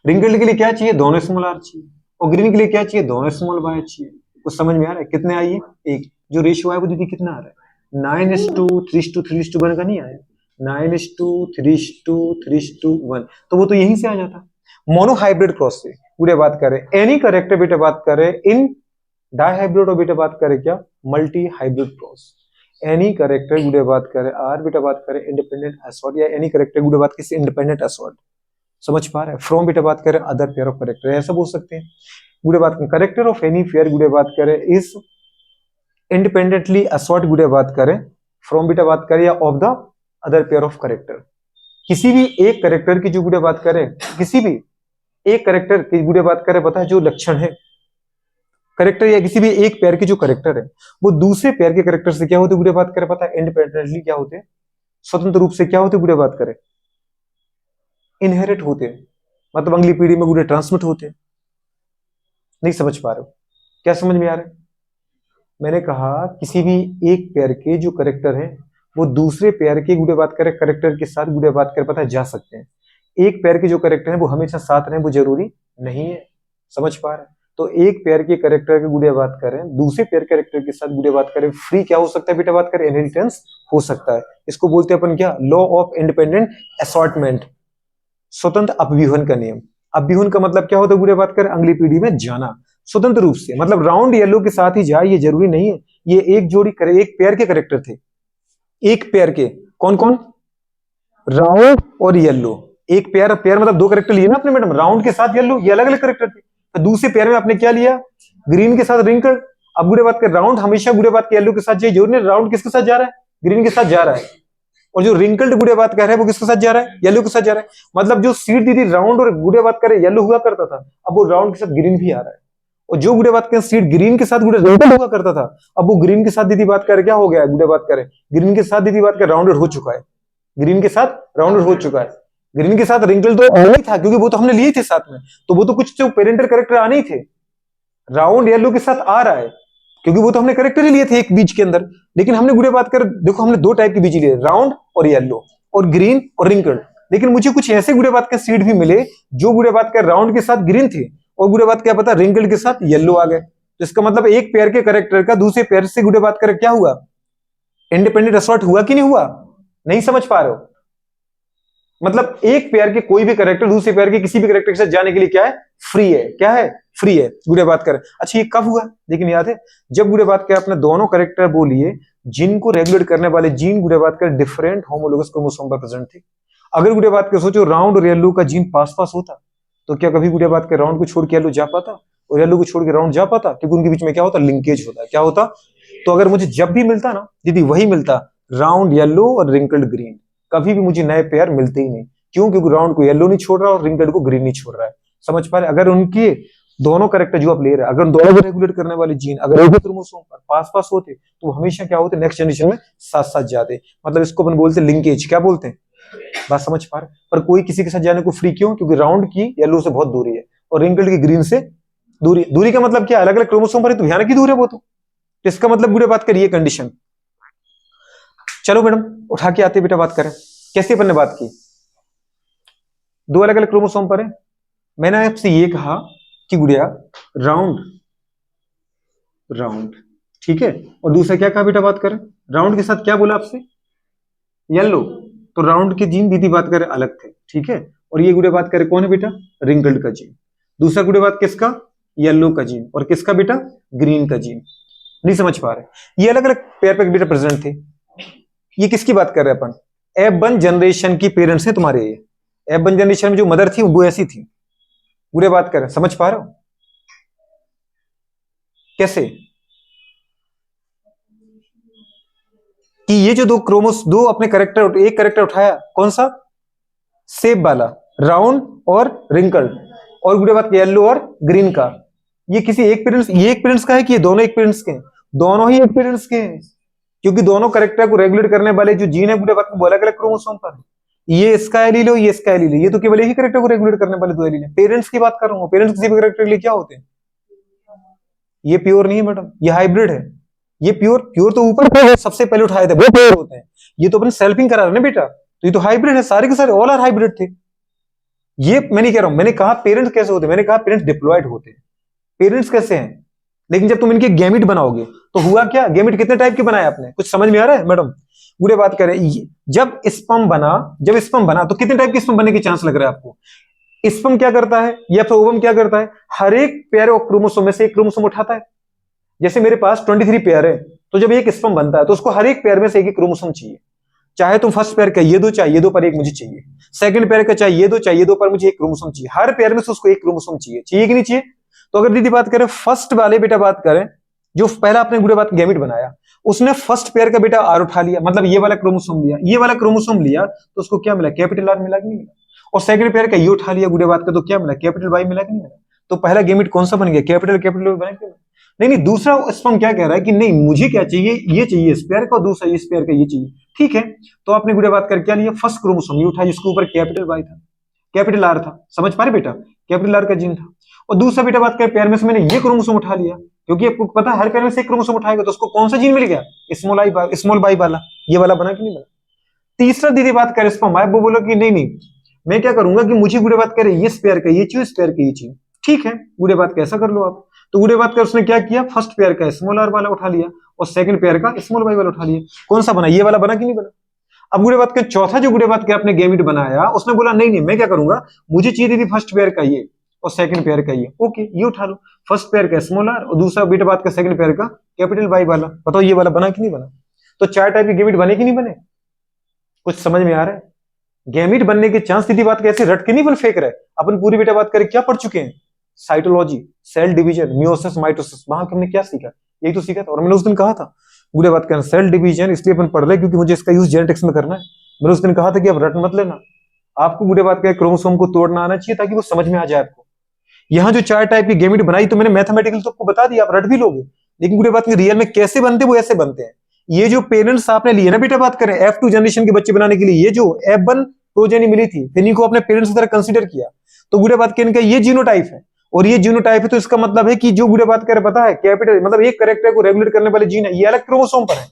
रिंकल्ड के लिए क्या चाहिए? दोनों स्मॉल आर चाहिए, और ग्रीन के लिए क्या चाहिए? दोनों स्मॉल बाय चाहिए। कुछ समझ में आ रहा है? कितने आई है? एक। जो रेशियो है वो दीदी कितना आ रहा है? 9:3:3:1 का नहीं आया, 9:3:3:1, तो वो तो यहीं से आ जाता मोनो हाइब्रिड क्रॉस से। पूरे बात करें एनी करेक्टर बेटा बात करें इन डाइहाइब्रिड और बेटा बात करें क्या, multi hybrid cross. Any character गुड़े बात करें आर बेटा बात करें इंडिपेंडेंट असॉर्ट, या एनी करेक्टर गुड़े बात किसी इंडिपेंडेंट असॉर्ट, समझ पा रहे हैं। फ्रॉम बेटा बात करें अदर पेयर ऑफ करेक्टर, ऐसा बोल सकते हैं। गुड़े बात करें करेक्टर ऑफ एनी पेयर गुड़े बात करें इज इंडिपेंडेंटली असॉर्ट गुड़े बात करें फ्रॉम बेटा बात करें या of the other pair of character. किसी भी एक करेक्टर की जो गुड़े बात करें, किसी भी एक करेक्टर की गुड़े बात करें पता है जो लक्षण है करेक्टर, या किसी भी एक पेयर के जो करेक्टर है वो दूसरे पेयर के करेक्टर से क्या होते गुड़े बात करें पता है, इंडिपेंडेंटली क्या होते हैं, स्वतंत्र रूप से क्या होते गुड़े बात करें, इनहेरिट होते हैं, मतलब अगली पीढ़ी में गुड़े ट्रांसमिट होते हैं। नहीं समझ पा रहे हो, क्या समझ में आ रहा है। मैंने कहा किसी भी एक पेयर के जो करेक्टर हैं वो दूसरे पेयर के गुड़े बात करें करेक्टर के साथ गुड़े बात करें पता है जा सकते हैं। एक पेयर के जो करेक्टर हैं वो हमेशा साथ रहें वो जरूरी नहीं है, समझ पा रहे हैं। तो एक पेयर के करेक्टर के गुड़े बात करें दूसरे पेयर करेक्टर के साथ गुड़े बात करें फ्री क्या हो सकता है बेटा बात करें, इनहेरिटेंस हो सकता है। इसको बोलते हैं अपन क्या, लॉ ऑफ इंडिपेंडेंट असॉर्टमेंट, स्वतंत्र अपव्यूहन का नियम। अपव्यूहन का मतलब क्या होता है गुड़े बात करें, अगली पीढ़ी में जाना स्वतंत्र रूप से, मतलब राउंड येलो के साथ ही जाए ये जरूरी नहीं है। ये एक जोड़ी करे, एक पेयर के करेक्टर थे, एक पेयर के, कौन कौन, राउंड और येलो। एक पेयर, पेयर मतलब दो करेक्टर लिए ना आपने मैडम, राउंड के साथ येलो, ये अलग अलग करेक्टर थे। तो दूसरे पेयर में आपने क्या लिया, ग्रीन के साथ रिंकल। अब गुड़े बात कर राउंड हमेशा गुड़े बात के येलो के साथ जाए जरूरी नहीं, राउंड किसके साथ जा रहा है, ग्रीन के साथ जा रहा है। और जो रिंकल्ड गुड़े बात कर रहे हैं वो किसके साथ जा रहा है, येलो के साथ जा रहा है। मतलब जो सीड दीदी राउंड और गुड़े बात करे येलो हुआ करता था, अब वो राउंड के साथ ग्रीन भी आ रहा है। और जो गुड़े बात करें सीड ग्रीन के साथ गुड़े रिंकल्ड हुआ करता था, अब वो ग्रीन के साथ दीदी बात करे क्या हो गया, गुड़े बात करे ग्रीन के साथ दीदी बात कर राउंडेड हो चुका है, ग्रीन के साथ राउंडेड हो चुका है। ग्रीन के साथ रिंकल तो नहीं था क्योंकि वो तो हमने लिए थे साथ में, तो वो तो कुछ जो पेरेंटल करेक्टर आने ही थे। राउंड येलो के साथ आ रहा है क्योंकि वो तो हमने करेक्टर ही लिए थे एक बीज के अंदर। लेकिन हमने गुड़े बात कर देखो हमने दो टाइप के बीज लिए, राउंड और येलो और ग्रीन और रिंकल्ड। लेकिन मुझे कुछ ऐसे गुड़े बात के सीड भी मिले जो गुड़े बात कर राउंड के साथ ग्रीन थे और गुड़े बात क्या पता रिंकल्ड के साथ येलो आ गए। तो इसका मतलब एक पेयर के करेक्टर का दूसरे पेयर से गुड़े बात कर क्या हुआ, इंडिपेंडेंट असॉर्ट हुआ कि नहीं हुआ, नहीं समझ पा रहे हो। मतलब एक पेयर के कोई भी करेक्टर दूसरे पेयर के किसी भी करेक्टर के साथ जाने के लिए क्या है, फ्री है, क्या है, फ्री है। गुड़े बात करें अच्छा ये कब हुआ, लेकिन याद है जब गुड़े बात करें अपने दोनों करेक्टर बोलिए जिनको रेगुलेट करने वाले जीन गुड़े बात करें डिफरेंट होमोलोगस क्रोमोसोम पर प्रेजेंट थे। अगर गुड़े बात कर सोचो राउंड और येलो का जीन पास पास होता तो क्या कभी गुड़े बात कर राउंड को छोड़ के येलो जा पाता और येलो को छोड़ के राउंड जा पाता, क्योंकि उनके बीच में क्या होता, लिंकेज होता, क्या होता। तो अगर मुझे जब भी मिलता ना दीदी वही मिलता, राउंड येलो और रिंकल्ड ग्रीन, कभी भी मुझे नए पेयर मिलते ही नहीं। क्यों, क्योंकि राउंड को येलो नहीं छोड़ रहा और रिंकल्ड को ग्रीन नहीं छोड़ रहा है, समझ पा रहे। अगर उनके दोनों करेक्टर जो आप ले रहे हैं अगर दोनों को रेगुलेट करने वाले जीन अगर एक ही क्रोमोसोम पर पास पास होते तो वो हमेशा क्या होते, नेक्स्ट जनरेशन में साथ साथ जाते। मतलब इसको अपन बोलते हैं लिंकेज, क्या बोलते हैं, बात समझ पा रहे। पर कोई किसी के साथ जाने को फ्री क्यों, क्योंकि राउंड की येलो से बहुत दूरी है और रिंकल्ड की ग्रीन से दूरी। दूरी का मतलब क्या, अलग अलग क्रोमोसोम पर तो भयानक की दूर है वो तो इसका मतलब बुरे बात करिए कंडीशन। चलो मैडम उठा के आते बेटा बात करें कैसे अपन ने बात की, दो अलग अलग क्रोमोसोम पर है। मैंने आपसे ये कहा कि गुड़िया राउंड राउंड ठीक है, और दूसरा क्या कहा बेटा बात करें, राउंड के साथ क्या बोला आपसे, येलो। तो राउंड के जीन दीदी बात करें अलग थे, ठीक है। और ये गुड़े बात करें कौन है बेटा, रिंकल्ड का जीन। दूसरा गुड़े बात किसका, येलो का जीन, और किसका बेटा, ग्रीन का जीन। नहीं समझ पा रहे, ये अलग अलग पेयर पे बेटा प्रेजेंट थे। ये किसकी बात कर रहे हैं अपन, F1 जनरेशन की पेरेंट्स हैं तुम्हारे। ये F1 जनरेशन में जो मदर थी वो ऐसी थी, बुरे बात कर रहे हैं, समझ पा रहे हो कैसे, कि ये जो दो अपने करेक्टर, एक करेक्टर उठाया कौन सा, सेब वाला, राउंड और रिंकल्ड, और गुड़े बात येलो और ग्रीन का। ये किसी एक पेरेंट्स, ये एक पेरेंट्स का है कि ये दोनों एक पेरेंट्स के हैं, दोनों ही एक पेरेंट्स के हैं, क्योंकि दोनों करेक्टर को रेगुलेट करने वाले जो जीन है गुड़े बात वो अलग अलग क्रोमोसोम पर, ये इसका एलील हो ये इसका एलील, ये तो केवल एक ही करेक्टर को रेगुलेट करने वाले दो एलील है। पेरेंट्स की बात कर रहा हूं, पेरेंट्स किसी भी करेक्टर के लिए क्या होते हैं, ये प्योर नहीं है मैडम, ये हाइब्रिड है। ये प्योर प्योर तो ऊपर सबसे पहले उठाए थे वो प्योर होते हैं, ये तो अपन सेल्फिंग करा रहे ना बेटा, तो ये तो हाइब्रिड है, सारे के सारे ऑल आर हाइब्रिड थे। ये मैं नहीं कह रहा हूं, मैंने कहा पेरेंट्स कैसे होते हैं, मैंने कहा पेरेंट्स डिप्लॉयड होते हैं। पेरेंट्स कैसे हैं, लेकिन जब तुम इनके गैमिट बनाओगे तो हुआ क्या, गैमिट कितने टाइप के बनाए आपने, कुछ समझ में आ रहा है मैडम, पूरे बात करें। जब स्पर्म बना तो कितने टाइप के स्पर्म बनने के चांस लग रहा है आपको। स्पर्म क्या करता है या फिर ओवम क्या करता है, हर एक पेयर ऑफ क्रोमोसोम में से एक क्रोमोसोम उठाता है, जैसे मेरे पास 23 पेयर है, तो जब एक स्पर्म बनता है तो उसको हर एक पेयर में से एक क्रोमोसोम चाहिए। चाहे तुम फर्स्ट पेयर का ये दो, चाहे ये दो, पर एक मुझे चाहिए। सेकंड पेयर का चाहे ये दो, चाहे ये दो, पर मुझे एक क्रोमोसोम चाहिए। हर पेयर में से उसको एक क्रोमोसोम चाहिए, चाहिए कि नहीं चाहिए? तो अगर दीदी बात करें फर्स्ट वाले बेटा बात करें, जो पहला अपने गुड़े बात गैमिट बनाया, उसने फर्स्ट पेयर का बेटा आर उठा लिया, मतलब ये वाला क्रोमोसोम लिया, ये वाला क्रोमोसोम लिया, तो उसको क्या मिला? कैपिटल आर मिला कि नहीं मिला? और सेकंड पेयर का ये उठा लिया गुड़े बात का, तो क्या मिला? कैपिटल वाई मिला कि नहीं मिला? तो पहला गैमिट कौन सा बन गया? कैपिटल कैपिटल बना कि नहीं? नहीं नहीं, दूसरा स्पर्म क्या कह रहा है कि नहीं मुझे क्या चाहिए? ये चाहिए इस पेयर का, और दूसरा इस पेयर का ये चाहिए। ठीक है, तो आपने गुड़े बात कर क्या लिया? फर्स्ट क्रोमोसोम ये उठा, जिसके ऊपर कैपिटल वाई था, कैपिटल आर था। समझ पा रहे बेटा? कैपिटल आर का जीन था। और दूसरा बेटा बात करें पेयर में से मैंने ये क्रोमोसोम उठा लिया, क्योंकि आपको पता है हर पेयर में से एक क्रोमोसोम उठाएगा तो उसको कौन सा जीन मिल गया? स्मॉल बाई वाला, ये वाला बना कि नहीं बना? तीसरा दीदी बात करें स्पर्म आया, वो बोलो कि नहीं नहीं, मैं क्या करूंगा कि मुझे गुड़े बात करें ये पेयर का ये चाहिए, इस पेयर का ये चाहिए। ठीक है, गुड़े बात कैसा कर लो आप। तो गुड़े बात कर उसने क्या किया? फर्स्ट पेयर का स्मॉल आर वाला उठा लिया और सेकंड पेयर का स्मॉल वाई वाला उठा लिया। कौन सा बना? ये वाला बना कि नहीं बना? अब गुड़े बात के चौथा जो गुड़े बात के आपने गैमिट बनाया, उसने बोला नहीं नहीं, मैं क्या करूंगा, मुझे चाहिए दीदी फर्स्ट पेयर का ये और सेकंड पेयर का ये। ओके, ये उठा लो, फर्स्ट पेयर का स्मॉल आर और दूसरा बेटा बात का सेकंड पेयर का कैपिटल वाई वाला। बताओ ये वाला बना कि नहीं बना? तो चार टाइप के गैमिट बने कि नहीं बने? कुछ समझ में आ रहा है? गैमिट बनने के चांस दीदी बात कैसे रट के नहीं बन फेंक रहे। अपन पूरी बेटा बात करें क्या पढ़ चुके हैं? Cytology, cell division, meiosis, mitosis, वहां हमने क्या सीखा? यही तो सीखा था। और मैंने उस दिन कहा था गुड़े बात करें सेल डिवीजन इसलिए अपन पढ़ रहे क्योंकि मुझे इसका यूज जेनेटिक्स में करना है। मैंने उस दिन कहा था कि अब रट मत लेना, आपको गुड़े बात करें क्रोमोसोम को तोड़ना आना चाहिए ताकि वो समझ में आ जाए आपको। यहाँ जो चार टाइप की गैमिट बनाई तो मैंने मैथमेटिकल तो आपको बता दिया, आप रट भी लोगे, लेकिन गुड़े बात रियल में कैसे बनते वो ऐसे बनते हैं। ये जो पेरेंट्स आपने लिए ना बेटा बात करें F2 जनरेशन के बच्चे बनाने के लिए, ये जो F1 प्रोजेनी मिली थी, इन्हीं को अपने पेरेंट्स की तरह कंसीडर किया, तो गुड़े बात के इनका ये जीनोटाइप है और ये जीनोटाइप है, तो इसका मतलब है कि जो गुड़े बात करे पता है कैपिटल मतलब एक कैरेक्टर को रेगुलेट करने वाले जीन है ये अलग क्रोमोसोम पर है,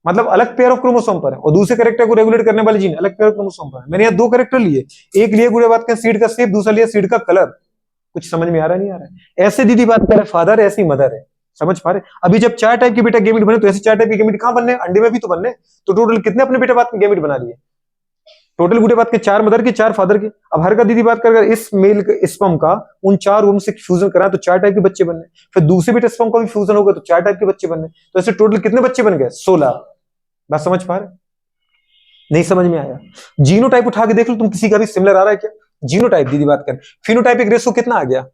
मतलब अलग पेयर ऑफ क्रोमोसोम पर है, और दूसरे कैरेक्टर को रेगुलेट करने वाले जीन अलग पेयर ऑफ क्रोमोसोम पर है। मैंने यहाँ दो कैरेक्टर लिए, एक लिए गुड़े बात का सीड का शेप, दूसरा लिया सीड का कलर। कुछ समझ में आ रहा नहीं आ रहा है? ऐसे दीदी बात करे फादर है, ऐसी मदर है। समझ पा रहे? अभी जब चार टाइप के बेटा गैमिट बने तो ऐसे चार टाइप के गैमिट कहां बनने? अंडे में भी तो बनने। तो टोटल कितने अपने बेटा बात के गैमिट बना लिए? टोटल गुड़े बात के चार मदर के चार फादर के। अब हर का दीदी बात कर इस मेल स्पर्म का उन चार ओम से फ्यूजन करा तो चार टाइप के बच्चे बनने, फिर दूसरे बेटे स्पर्म का भी फ्यूजन होगा तो चार टाइप के बच्चे बनने, तो ऐसे टोटल कितने बच्चे बन गए? 16। बात समझ पा रहे? नहीं समझ में आया? जीनोटाइप उठा के देख लो तुम, किसी का भी सिमिलर आ रहा है क्या? जीनोटाइप दीदी बात कर, फिनोटाइपिक रेशो कितना आ गया?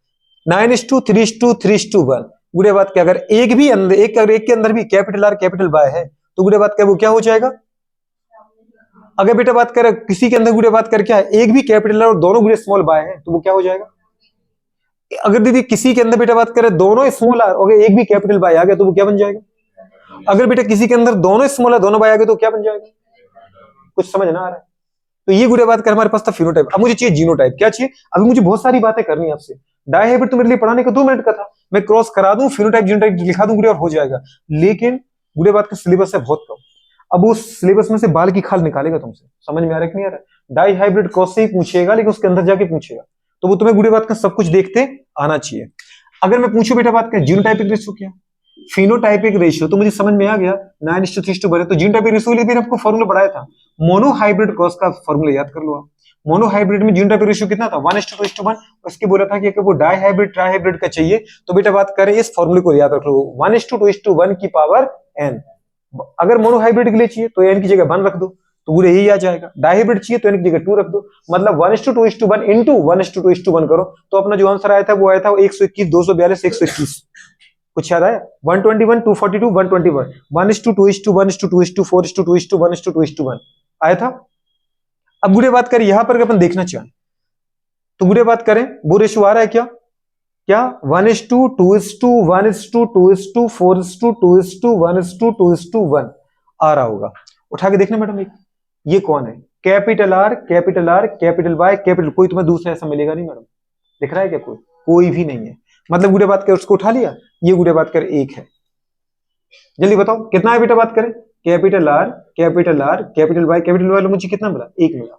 9:3:3:1। गुड़े बात क्या, अगर एक भी अंदर एक अगर एक के अंदर भी कैपिटल आर कैपिटल वाई है तो गुड़े बात क्या वो क्या हो जाएगा? अगर बेटा बात करें किसी के अंदर गुड़े बात कर क्या है, एक भी कैपिटल आर और दोनों गुड़े स्मॉल वाई है तो वो क्या हो जाएगा? अगर दीदी किसी के अंदर बेटा बात करें दोनों स्मॉल आर और एक भी कैपिटल वाई आ गया तो वो क्या बन जाएगा? अगर बेटा किसी के अंदर दोनों स्मॉल आर दोनों वाई आ गए तो क्या बन जाएगा? कुछ समझ ना आ रहा है? तो ये गुड़े बात कर हमारे पास था फिनोटाइप। अब मुझे चाहिए जीनोटाइप। क्या चाहिए? अभी मुझे बहुत सारी बातें करनी है आपसे। डायहाइब्रिड तो मेरे लिए पढ़ाने का 2 मिनट का था, मैं क्रॉस करा दूं फिनोटाइप जीनोटाइप लिखा दूं गुड़े और हो जाएगा। लेकिन गुड़े बात का सिलेबस है बहुत कम, अब उस सिलेबस में से बाल की खाल निकालेगा तुमसे। समझ में आ रहा है कि नहीं आ रहा है? डायहाइब्रिड क्रॉस से ही पूछेगा, लेकिन उसके अंदर जाके पूछेगा, तो वो तुम्हें गुड़े बात का सब कुछ देखते आना चाहिए। अगर मैं पूछूं बेटा बात का जीनोटाइपिक रेशियो क्या, फिनोटाइपिक रेशियो, तो मुझे समझ में आ गया 9:3 बने। तो जीनोटाइपिक रेशियो के लिए भी आपको फॉर्मूला पढ़ाया था, मोनोहाइब्रिड क्रॉस का फॉर्मूला याद कर लो आप। मोनोहाइब्रिड में जीनोटाइपिक रेशियो कितना था? 1:2:1। उसके बोला था कि अगर वो डाइहाइब्रिड ट्राइहाइब्रिड का चाहिए तो बेटा बात करें इस फॉर्मूले को याद रख लो, 1:2:1 की पावर n। अगर मोनोहाइब्रिड के लिए चाहिए तो n की जगह 1 रख दो तो पूरे यही आ जाएगा। डाइहाइब्रिड चाहिए तो n की जगह 2 रख दो, मतलब 1:2:1 इंटू 1:2:1 करो तो अपना जो आंसर आया था वो आया था 121, 242, 121। कुछ याद आया? 121, 242, 121, 1:2:1, 1:2:4:2, 1:2 आया था। अब गुड़े बात करें यहां पर अपन देखना चाहें तो गुड़े बात करें वो रेशियो आ रहा है क्या? क्या 1:2, 2:1, 1:2, 4:2, 2:1, आ रहा होगा? उठा के देखना मैडम। एक ये कौन है? Capital R capital R capital Y capital, कोई तुम्हें दूसरा ऐसा मिलेगा नहीं मैडम। दिख रहा है क्या? कोई भी नहीं है। मतलब गुड़े बात कर उसको उठा लिया, ये गुड़े बात कर एक है। जल्दी बताओ कितना है बेटा बात करें? Capital R capital R capital Y capital Y, मुझे कितना मिला? एक मिला।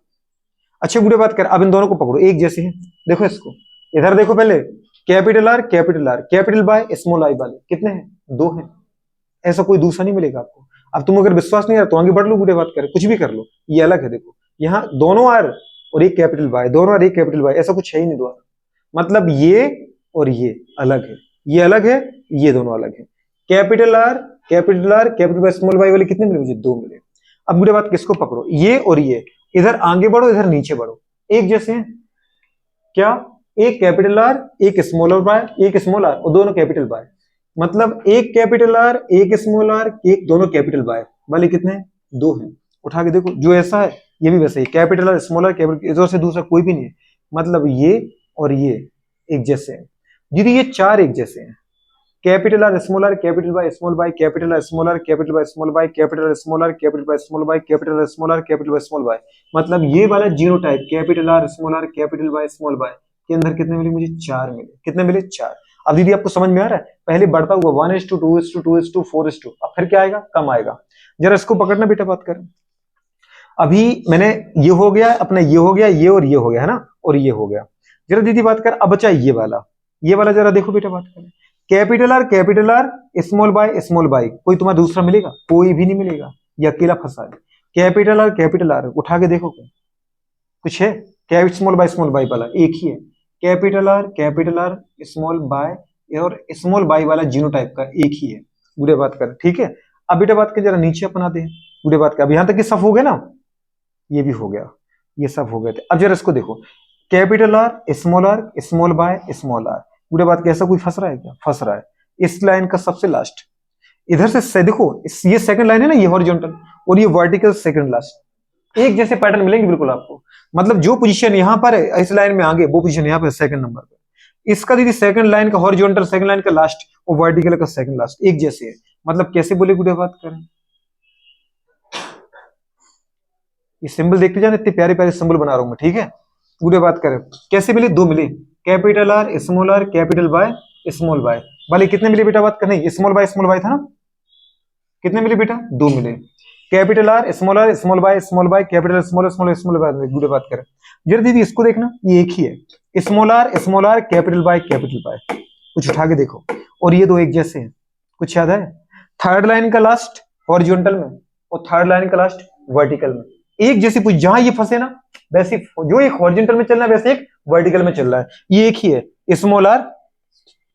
अच्छा गुड़े बात कर, अब इन दोनों को पकड़ो, एक जैसे हैं। देखो इसको, इधर देखो पहले, capital R capital Y small Y वाले कितने हैं? 2 हैं। ऐसा कोई दूसरा नहीं मिलेगा आपको। अब तुम अगर विश्वास नहीं आ रहा तो आगे बढ़ लो, गुड़े बात करें कुछ भी कर लो, ये अलग है। देखो यहाँ दोनों आर और एक कैपिटल वाई, दोनों आर एक कैपिटल वाई, ऐसा कुछ है ही नहीं। दोनों मतलब ये और ये अलग है, ये अलग है, ये दोनों अलग है। Capital R capital Y small by वाले कितने मिले मुझे? 2 मिले। अब मुझे बात किसको पकड़ो, ये और ये, इधर आगे बढ़ो इधर नीचे बढ़ो, एक जैसे हैं क्या? एक कैपिटल आर एक स्मॉल बाय, एक स्मॉल आर और दोनों कैपिटल बाय, मतलब एक कैपिटल आर एक स्मॉल आर एक दोनों कैपिटल बाय वाले कितने हैं? 2 हैं। उठा के देखो, जो ऐसा है ये भी वैसे ही, capital R small R capital, इधर से दूसरा कोई भी नहीं है, मतलब ये और ये एक जैसे हैं। दीदी ये 4 एक जैसे हैं, capital R small R capital Y small Y capital R small R capital Y small Y capital R small R capital Y small Y capital R small R capital Y small Y, मतलब ये वाला genotype capital R capital Y small Y के अंदर कितने मिले मुझे? 4 मिले। कितने मिले? 4। अब दीदी आपको समझ में आ रहा है? पहले बढ़ता हुआ 1:2:2:2:4:, अब फिर क्या आएगा? कम आएगा। जरा इसको पकड़ना बेटा, बात करें। अभी मैंने ये हो गया अपना, ये हो गया, ये और ये हो गया है ना, और ये हो गया। जरा दीदी बात कर, अब बचा ये वाला जरा देखो बेटा, बात करें। कैपिटल आर स्मॉल बाय, कोई तुम्हारा दूसरा मिलेगा? कोई भी नहीं मिलेगा, ये अकेला फंसा है। कैपिटल आर उठा के देखो कुछ है क्या? स्मॉल बाय वाला एक ही है, कैपिटल आर स्मॉल बाय, और स्मॉल बाय वाला जीनोटाइप का एक ही है। बुरे बात कर, ठीक है। अब बेटा बात कर, जरा नीचे अपना दे बुरे बात कर। अब यहां तक कि सब हो गया ना, ये भी हो गया, ये सब हो गए थे। अब जरा इसको देखो, capital R small Y small R, बुरे बात कैसा कोई फंस रहा है क्या? फंस रहा है। इस लाइन का सबसे लास्ट, इधर से देखो, ये सेकंड लाइन है ना, ये हॉरिजॉन्टल और ये वर्टिकल सेकंड लास्ट, एक जैसे पैटर्न मिलेंगे बिल्कुल आपको, मतलब जो पोजीशन यहां पर है इस लाइन में आगे, वो पोजीशन यहां पर सेकंड नंबर पर। इसका दीदी सेकंड लाइन का हॉरिजॉन्टल सेकंड लाइन का लास्ट और वर्टिकल का सेकंड लास्ट एक जैसे है, मतलब कैसे बोले गुड़े बात करें। ये सिंबल देखते जाना, इतने प्यारे प्यारे सिंबल बना रहा हूं मैं, ठीक है। पूरे बात करें कैसे मिले? 2 मिले, capital R capital Y small Y वाले कितने मिले बेटा? बात करनी, स्मॉल बाय था ना, कितने मिले बेटा? 2 मिले। Capital R small Y capital small Y, पूरे बात करें। जरा दीदी इसको देखना, ये एक ही है, स्मॉल आर कैपिटल बाय, कुछ उठा के देखो, और ये 2 एक जैसे हैं, कुछ याद है? थर्ड लाइन का लास्ट हॉरिजॉन्टल में और थर्ड लाइन का लास्ट वर्टिकल में एक जैसी, कुछ जहां ये फंसे ना वैसे, जो एक हॉरिजॉन्टल में चल रहा है वैसे एक वर्टिकल में चल रहा है, ये एक ही है। स्मॉल आर,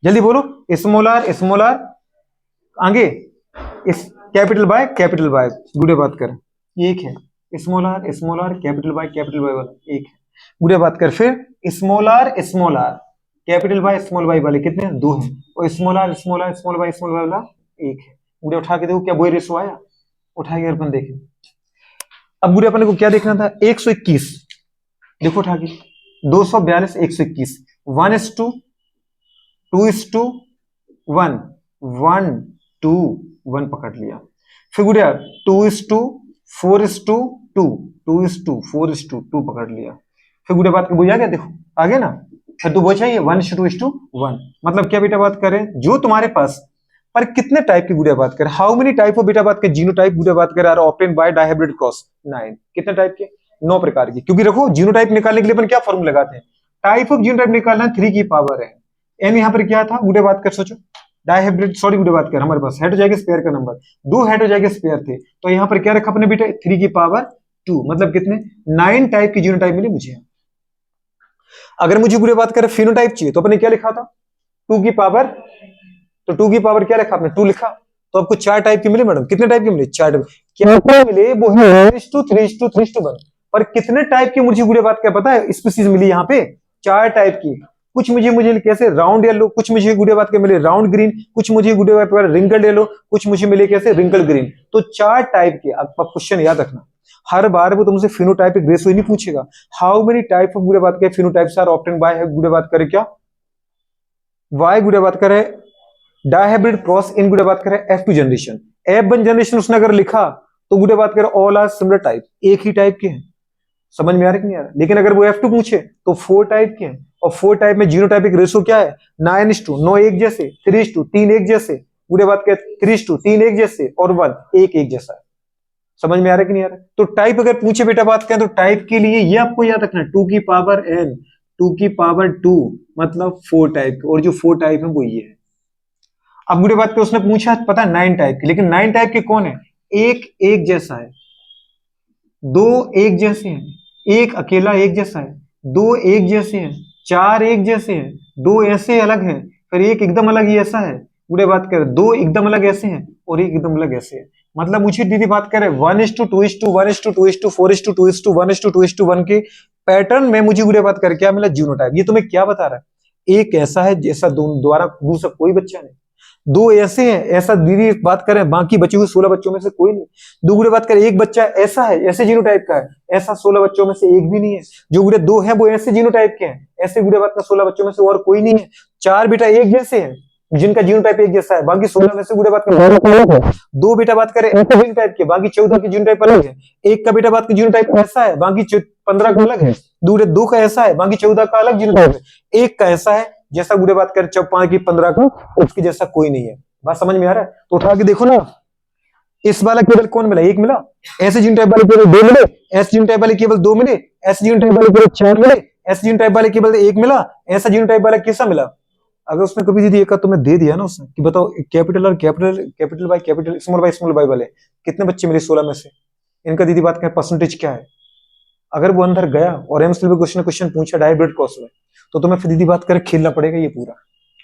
जल्दी बोलो, स्मॉल आर आगे कैपिटल बाय, गुड़े बात कर, ये एक है। स्मॉल आर कैपिटल बाय वाला एक है, गुड़े बात कर। फिर small R capital Y small Y वाले कितने हैं? 2 हैं, और स्मॉल आर स्मॉल बाय वाला एक है। गुड़े उठा के देखो, क्या वही रेशो आया? उठा के अपन देखें। अब गुड़े अपन को क्या देखना था? 121, देखो उठा के, 242 121, 1:2:1, 1:1 पकड़ लिया। फिर गुड़िया 2:4:2, 2:4:2 पकड़ लिया। फिर गुड़िया बात बुझा गया, देखो आगे ना, फिर तो वो चाहिए 1:2:1, मतलब क्या बेटा बात करें, जो तुम्हारे पास पर कितने टाइप की गुड़िया बात करें, हाउ मेनी टाइप ऑफ बेटा बात करें, जीनोटाइप गुड़िया बात करें are obtained by dihybrid cross 9, कितने टाइप के? 9 प्रकार की। क्योंकि देखो जीनोटाइप निकालने के लिए अपन क्या फॉर्मूला लगाते हैं? टाइप ऑफ जीनोटाइप निकालना 3 की पावर है एन। यहाँ पर क्या था गुड़िया बात कर, सोचो डायहाइब्रिड, सॉरी गुड़िया बात कर, हमारे पास हेड हो जाएगा स्पेयर का नंबर, 2 हेड हो जाएगा स्पेयर थे, तो यहाँ पर क्या रखा अपने बेटा? 3 की पावर 2, मतलब कितने? 9 टाइप की जीनोटाइप मिले मुझे। अगर मुझे गुड़िया बात करें फिनोटाइप चाहिए, तो अपने क्या लिखा था? 2 की पावर, तो 2 की पावर क्या लिखा आपने? 2 लिखा, तो आपको 4 टाइप की मिले मैडम। कितने टाइप के मिले? 4 टाइप। क्या मिले? वो है 3:3:1, पर कितने टाइप की मुझे गुड़िया बात क्या पता है? स्पीसीज मिली यहाँ पे 4 टाइप की। कुछ मुझे कैसे? राउंड येलो, कुछ मुझे गुड़िया बात के मिले राउंड ग्रीन, कुछ मुझे गुड़िया बात पर रिंकल येलो, कुछ मुझे मिले कैसे? Wrinkle green. तो 4 टाइप के। अब क्वेश्चन याद रखना, हर बार वो तुमसे फिनोटाइपिक रेशियो ही नहीं पूछेगा, हाउ मेनी टाइप ऑफ गुड़िया बात के फिनोटाइप्स आर ऑब्टेन्ड बाय है गुड़िया बात करे क्या? वाई गुड़िया बात करे डायहाइब्रिड क्रॉस इन गुड़िया बात करे F2 जनरेशन, F1 जनरेशन उसने अगर लिखा तो गुड़िया बात करे ऑल आर सिमिलर टाइप, एक ही टाइप के हैं। समझ में आ रहा है कि नहीं आ रहा? लेकिन अगर वो F2 पूछे तो 4 टाइप के हैं, और 4 टाइप में जीनोटाइपिक रेशियो क्या है? 9:2, 9 एक जैसे, 3:2, 3 एक जैसे, गुड़िया बात करे 3:2, 3 एक जैसे, और 1 एक जैसा है। समझ में आ रहा है कि नहीं आ रहा? तो टाइप अगर पूछे बेटा बात करें, तो टाइप के लिए ये आपको याद रखना, 2 की पावर n, 2 की पावर 2, मतलब 4 टाइप के, और जो 4 टाइप है वो ये है। अब मुझे बात करें, उसने पूछा पता है 9 टाइप के, लेकिन 9 टाइप के कौन है? एक जैसा है, 2 एक जैसे हैं, एक अकेला एक जैसा है, 2 एक जैसे हैं, 4 एक जैसे हैं, 2 ऐसे अलग हैं, फिर एक एकदम अलग ही ऐसा है, गुड़े बात करें दो एकदम अलग ऐसे हैं और एक एकदम अलग ऐसे है। मतलब मुझे दीदी बात करें 1:2:1:2:4:2:1 के पैटर्न में मुझे गुड़े बात करें क्या मिला, जीनोटाइप। ये तुम्हें क्या बता रहा है, एक ऐसा है जैसा दोबारा दूसरा कोई बच्चा नहीं, दो ऐसे हैं ऐसा दीदी बात करें बाकी बचे हुए 16 बच्चों में से कोई नहीं। दो गुड़े बात करें एक बच्चा ऐसा है ऐसे जीनोटाइप का है, ऐसा 16 बच्चों में से एक भी नहीं है। जो गुड़े दो है वो ऐसे जीनोटाइप के हैं, ऐसे गुड़े बात कर 16 बच्चों में से और कोई नहीं है। चार बेटा एक जैसे हैं जिनका जीनोटाइप एक जैसा है, बाकी 16 में से गुड़े बात कर अलग है। दो बेटा बात करें ऐसे जीनोटाइप के, बाकी 14 के जीनोटाइप अलग है। एक का बेटा बात कर जीनोटाइप ऐसा है, बाकी 15 का अलग है। दूसरे दो का ऐसा है, बाकी 14 का अलग जीनोटाइप है। एक का ऐसा है जैसा गुड़े बात कर 5 की 15 का, उसके जैसा कोई नहीं है। बात समझ में आ रहा है? तो उठा के देखो ना, इस वाला केवल कौन मिला, एक मिला। ऐसे जीनोटाइप वाले केवल दो मिले, ऐसे जीनोटाइप वाले केवल दो मिले, ऐसे जीनोटाइप वाले केवल 4 मिले, ऐसे जीनोटाइप वाले केवल एक मिला, ऐसा जीनोटाइप वाला कैसा मिला। अगर उसने कभी दीदी एक तुम्हें दे दिया ना उसने कि बताओ कैपिटल और capital capital Y capital small Y वाले कितने बच्चे मिले 16 में से, इनका दीदी बात करें परसेंटेज क्या है। अगर वो अंदर गया और एमसीक्यू क्वेश्चन पूछा डायब्रेड क्रॉस में, तो तुम्हें फिर दीदी बात करें खेलना पड़ेगा ये पूरा,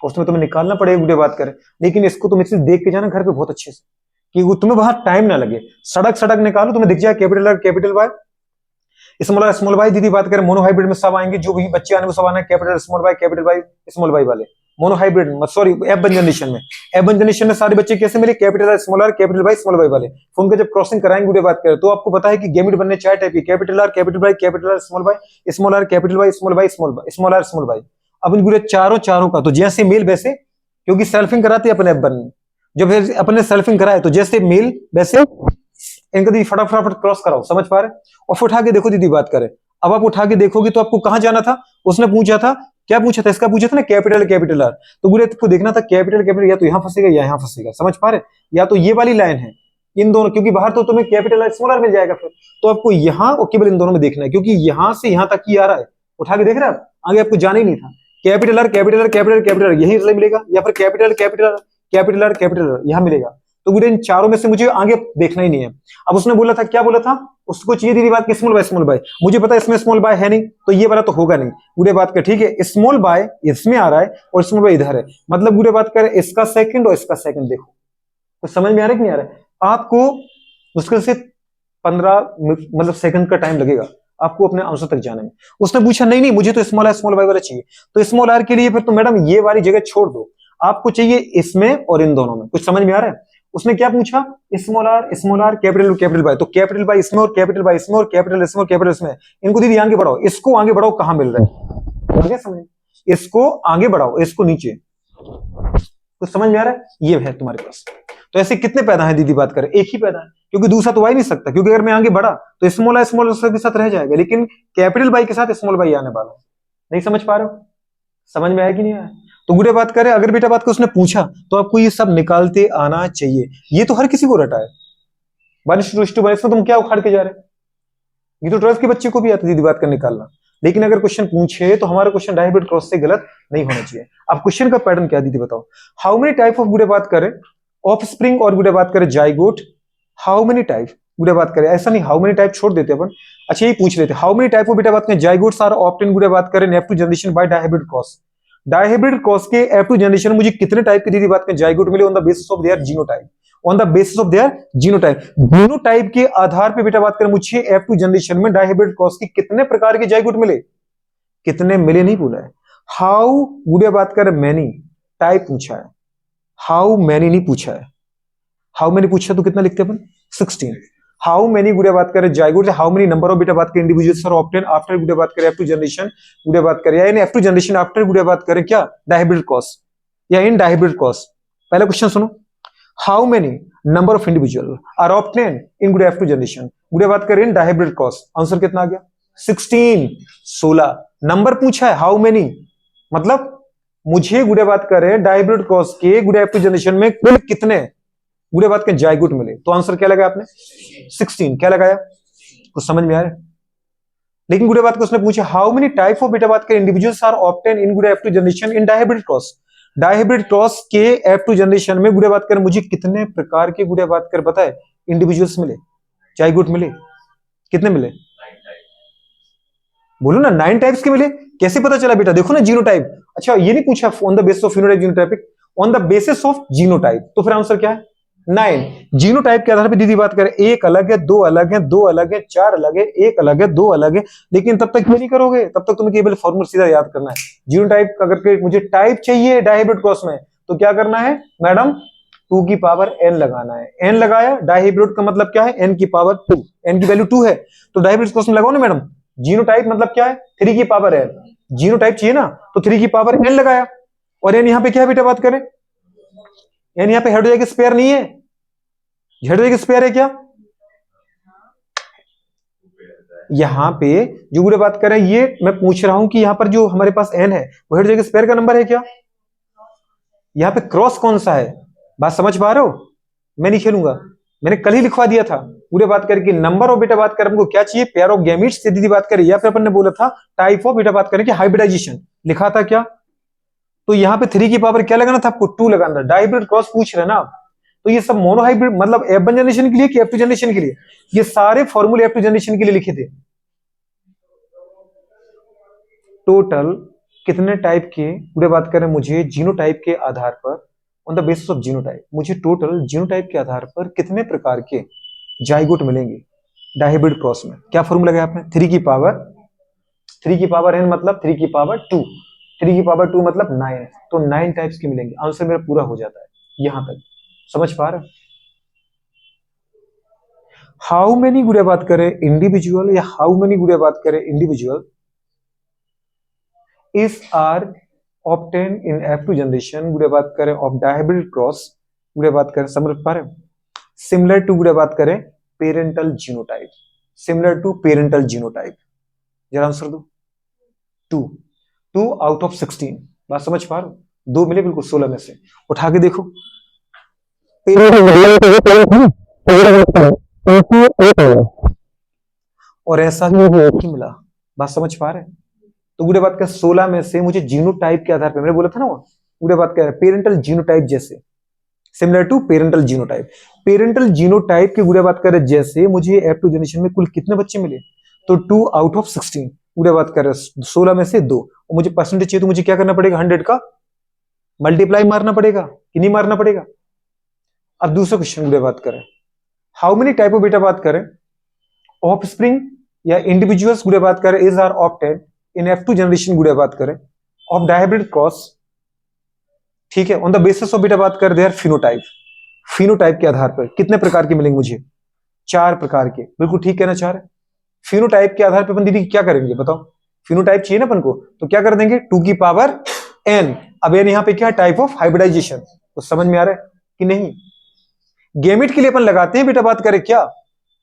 उसमें तुम्हें निकालना पड़ेगा गुड़े बात करें। लेकिन इसको तुम इसलिए देख के जाना घर पे बहुत अच्छे से कि वो तुम्हें वहां टाइम ना लगे, सड़क सड़क निकालो तुम्हें दिख जाए कैपिटल बाय स्मॉल बाय। दीदी बात करें मोनो हाइब्रिड में सब आएंगे, जो भी बच्चे आने वो सब आना कैपिटल बाय स्मॉल बाय वाले mono hybrid sorry F1 generation में। F1 जनरेशन में सारे बच्चे कैसे मिले, capital R capital Y small Y वाले। फिर उनका जब क्रॉसिंग कराएंगे गुड़े बात करें तो आपको पता है कि गैमेट बनने 4 टाइप की, capital R small R capital Y small R small Y. अब इन गुड़े चारों का तो जैसे मेल वैसे, क्योंकि सेल्फिंग कराते अपने F1 में, जब अपने सेल्फिंग कराए तो जैसे मेल वैसे इनका दीदी फटाफट क्रॉस कराओ, समझ पा रहे। और फिर उठा के देखो दीदी बात करें, अब आप उठा के देखोगे तो आपको कहां जाना था, उसने पूछा था क्या पूछा था, इसका पूछा था ना कैपिटल आर, तो गुरे को देखना था कैपिटल या तो यहां फंसेगा या यहां फंसेगा, समझ पा रहे। या तो ये वाली लाइन है इन दोनों, क्योंकि बाहर तो तुम्हें कैपिटल आर स्मॉल आर मिल जाएगा, फिर तो आपको यहां और केवल इन दोनों में देखना है, क्योंकि यहां से यहां तक ही आ रहा है। उठा के देख रहे हैं, आगे आपको जाना ही नहीं था। कैपिटल आर यही मिलेगा, या फिर कैपिटल आर यहां मिलेगा। तो गुरे इन चारों में से मुझे आगे देखना ही नहीं है। अब उसने बोला था क्या बोला था, उसको चाहिए दीदी बात की स्मॉल बाय, मुझे पता है इसमें स्मॉल बाय है नहीं, तो ये वाला तो होगा नहीं गुरे बात कर, ठीक है। स्मॉल बाय इसमें आ रहा है और स्मॉल बाय इधर है, मतलब गुरे बात करें इसका सेकंड और इसका सेकंड देखो, कुछ समझ में आ रहा है कि नहीं आ रहा है। आपको मुश्किल से 15 मतलब सेकंड का टाइम लगेगा आपको अपने आंसर तक जाने में। उसने पूछा नहीं मुझे तो स्मॉल बाय वाला चाहिए, तो स्मॉल आर के लिए फिर तो मैडम ये वाली जगह छोड़ दो, आपको चाहिए इसमें और इन दोनों में। कुछ समझ में आ रहा है। उसने क्या पूछा, स्मॉल आर कैपिटल बाय, तो कैपिटल बाय इसमें और कैपिटल बाय इसमें और कैपिटल इसमें। इनको दीदी आगे बढ़ाओ, इसको आगे बढ़ाओ, कहां मिल रहा है, आगे समझ, इसको आगे बढ़ाओ, इसको नीचे। कुछ समझ में आ रहा है, ये है तुम्हारे पास। तो ऐसे कितने पैदा है दीदी बात करें, एक ही पैदा है, क्योंकि दूसरा तो आ ही नहीं सकता, क्योंकि अगर मैं आगे बढ़ा तो स्मॉल आर के साथ रह जाएगा, लेकिन कैपिटल बाय के साथ स्मॉल बाय आने वाला है। नहीं समझ पा रहे हो, समझ में आया कि नहीं आया। तो गुड़े बात करें, अगर बेटा बात को उसने पूछा तो आपको ये सब निकालते आना चाहिए, ये तो हर किसी को रटा है। 1:2 इसमें तुम क्या उखाड़ के जा रहे, ये तो 12th के बच्चे को भी आता दीदी बात का निकालना। लेकिन अगर क्वेश्चन पूछे तो हमारा क्वेश्चन डायहिब्रिड क्रॉस से गलत नहीं होना चाहिए। अब क्वेश्चन का पैटर्न क्या दीदी बताओ, हाउ मेनी टाइप ऑफ गुड़े बात करें ऑफ स्प्रिंग और गुड़े बात करें जाइगोट, हाउ मेनी टाइप गुड़े बात करें, ऐसा नहीं हाउ मेनी टाइप छोड़ देते अपन, अच्छा ये पूछ लेते हाउ मेनी टाइप ऑफ बेटा बात करें जाइगोट्स आर ऑब्टेन गुड़े बात करें F2 generation by dihybrid cross. Dihybrid cross के F2 जनरेशन मुझे कितने टाइप की दीदी बात करें जाइगोट मिले on the basis of their genotype, on the basis of their genotype के आधार पे बेटा बात करें मुझे F2 जनरेशन में डायहिब्रिड क्रॉस के कितने प्रकार के जाइगोट मिले, कितने मिले नहीं बोला है। हाउ गुड़े बात करें मैनी टाइप पूछा है, हाउ मैनी नहीं पूछा है। हाउ मैनी पूछा तो कितना लिखते अपन 16। हाउ मेनी गुड़े बात करें zygote, how many number of बेटा बात करें इंडिविजुअल्स आर ऑब्टेन आफ्टर गुड़े बात करें F2 जनरेशन गुड़े बात करें, यानी F2 जनरेशन आफ्टर गुड़े बात करें क्या डायहिब्रिड क्रॉस या इन डायहिब्रिड क्रॉस। पहला क्वेश्चन सुनो, how many number of individual are obtain in गुड़े F2 जनरेशन गुड़े बात करें इन डायहिब्रिड क्रॉस, आंसर कितना आ गया 16 16। नंबर पूछा है हाउ मेनी, मतलब मुझे गुड़े बात करें डायहिब्रिड क्रॉस के गुड़े F2 जनरेशन में कुल कितने गुड़े बात के जाइगोट मिले, तो आंसर क्या लगाया आपने 16। क्या लगाया, कुछ समझ में आ रहा है। लेकिन गुड़े बात को उसने पूछा हाउ मेनी टाइप ऑफ बेटा बात के इंडिविजुअल्स आर ऑब्टेन इन गुड़े F2 generation in dihybrid cross. Dihybrid cross के F2 जनरेशन में गुड़े बात कर मुझे कितने प्रकार के गुड़े बात कर बताए इंडिविजुअल्स मिले, जाइगोट मिले, कितने मिले बोलो ना 9 टाइप्स के मिले। कैसे पता चला बेटा, देखो ना जीनोटाइप, अच्छा ये नहीं पूछा on the basis of phenotype genotypic, on the basis of genotype. तो फिर आंसर क्या है? 9। जीनोटाइप के आधार पर दीदी बात करें, एक अलग है, दो अलग है, दो अलग है, चार अलग है, एक अलग है, दो अलग है, लेकिन तब तक ये नहीं करोगे, तब तक तुम्हें केवल फॉर्मूला सीधा याद करना है। जीनोटाइप अगर के मुझे टाइप चाहिए डायहाइब्रिड क्रॉस में, तो क्या करना है मैडम? 2 की पावर n लगाना है। n लगाया, डायहाइब्रिड का मतलब क्या है? n की पावर 2, n की वैल्यू 2 है, तो डायहाइब्रिड क्रॉस में लगाओ ना मैडम। जीनोटाइप मतलब क्या है? 3 की पावर n। जीनोटाइप चाहिए ना, तो 3 की पावर n लगाया, और n यहाँ पे क्या है बेटा? बात करें, n यहाँ पे हेड स्पेयर नहीं है, हेड स्पेयर है क्या? यहाँ पे जो गुड़े बात करें, ये मैं पूछ रहा हूं कि यहाँ पर जो हमारे पास n है वो हेड स्पेयर का नंबर है क्या? यहाँ पे क्रॉस कौन सा है? बात समझ पा रहे हो? मैं नहीं खेलूंगा, मैंने कल ही लिखवा दिया था। पूरे बात करके नंबर ऑफ बेटा बात कर हमको क्या चाहिए? पेयर ऑफ गैमीट्स से दीदी बात करें, या फिर अपन ने बोला था टाइप ऑफ बेटा बात करें कि हाइब्रिडाइजेशन लिखा था क्या? तो यहाँ पे 3 की पावर क्या लगाना था आपको? 2 लगाना था। डायहाइब्रिड क्रॉस पूछ रहे ना आप, तो ये सब मोनोहाइब्रिड मतलब F1 जनरेशन के लिए कि F2 जनरेशन के लिए? ये सारे फॉर्मूले F2 जनरेशन के लिए लिखे थे। टोटल कितने टाइप के पूरे बात करें मुझे जीनोटाइप के आधार पर, on the basis of genotype, मुझे टोटल जीनोटाइप के आधार पर कितने प्रकार के जाइगोट मिलेंगे डायहाइब्रिड क्रॉस में? क्या फॉर्मूला लगाया आपने? 3 की पावर n मतलब 3 की पावर 2, 3 की पावर 2 मतलब 9, तो 9 टाइप्स के मिलेंगे। आंसर मेरा पूरा हो जाता है यहां तक, समझ पा रहे? हाउ मेनी गुड़े बात करें इंडिविजुअल, या हाउ मेनी गुड़े बात करें इंडिविजुअल इस are obtain in F2 generation गुड़े बात करें ऑफ डायहाइब्रिड क्रॉस गुड़े बात करें, समझ पा रहे? सिमिलर टू गुड़े बात करें parental genotype, similar to parental genotype. जरा आंसर दो। 2 आउट ऑफ 16। बात समझ पा रहे हो? 2 मिले बिल्कुल 16 में से। उठा के देखो, और ऐसा ही मिला। बात समझ पा रहे? तो गुड़े बात कर 16 में से मुझे जीनोटाइप के आधार पर, मैंने बोला था ना वो गुड़े बात कर पेरेंटल जीनोटाइप जैसे, similar to parental genotype, parental genotype के गुड़े बात कर जैसे मुझे F2 जनरेशन में कुल कितने बच्चे मिले? तो 2 आउट ऑफ 16 गुड़े बात कर 16 में से 2, और मुझे परसेंटेज चाहिए तो मुझे क्या करना पड़ेगा? 100 का मल्टीप्लाई मारना पड़ेगा कि नहीं मारना पड़ेगा? अब दूसरा क्वेश्चन गुड़े बात करें, हाउ मेनी टाइप ऑफ बेटा बात करें ऑफ स्प्रिंग या इंडिविजुअल्स गुड़े बात करें is are obtain in F2 generation गुड़े बात करें ऑफ डायहाइब्रिड क्रॉस, ठीक है, ऑन द बेसिस ऑफ बेटा बात कर देयर फिनोटाइप, फिनोटाइप के आधार पर कितने प्रकार के मिलेंगे मुझे? 4 प्रकार के, बिल्कुल ठीक कहना चाह रहे। फिनोटाइप के आधार पर अपन दीदी क्या करेंगे बताओ? फिनोटाइप चाहिए ना अपन को, तो क्या कर देंगे? 2 की पावर n। अब n यहाँ पे क्या है? Type of hybridisation. तो समझ में आ रहा है कि नहीं? गैमेट के लिए अपन लगाते हैं बेटा बात करें क्या?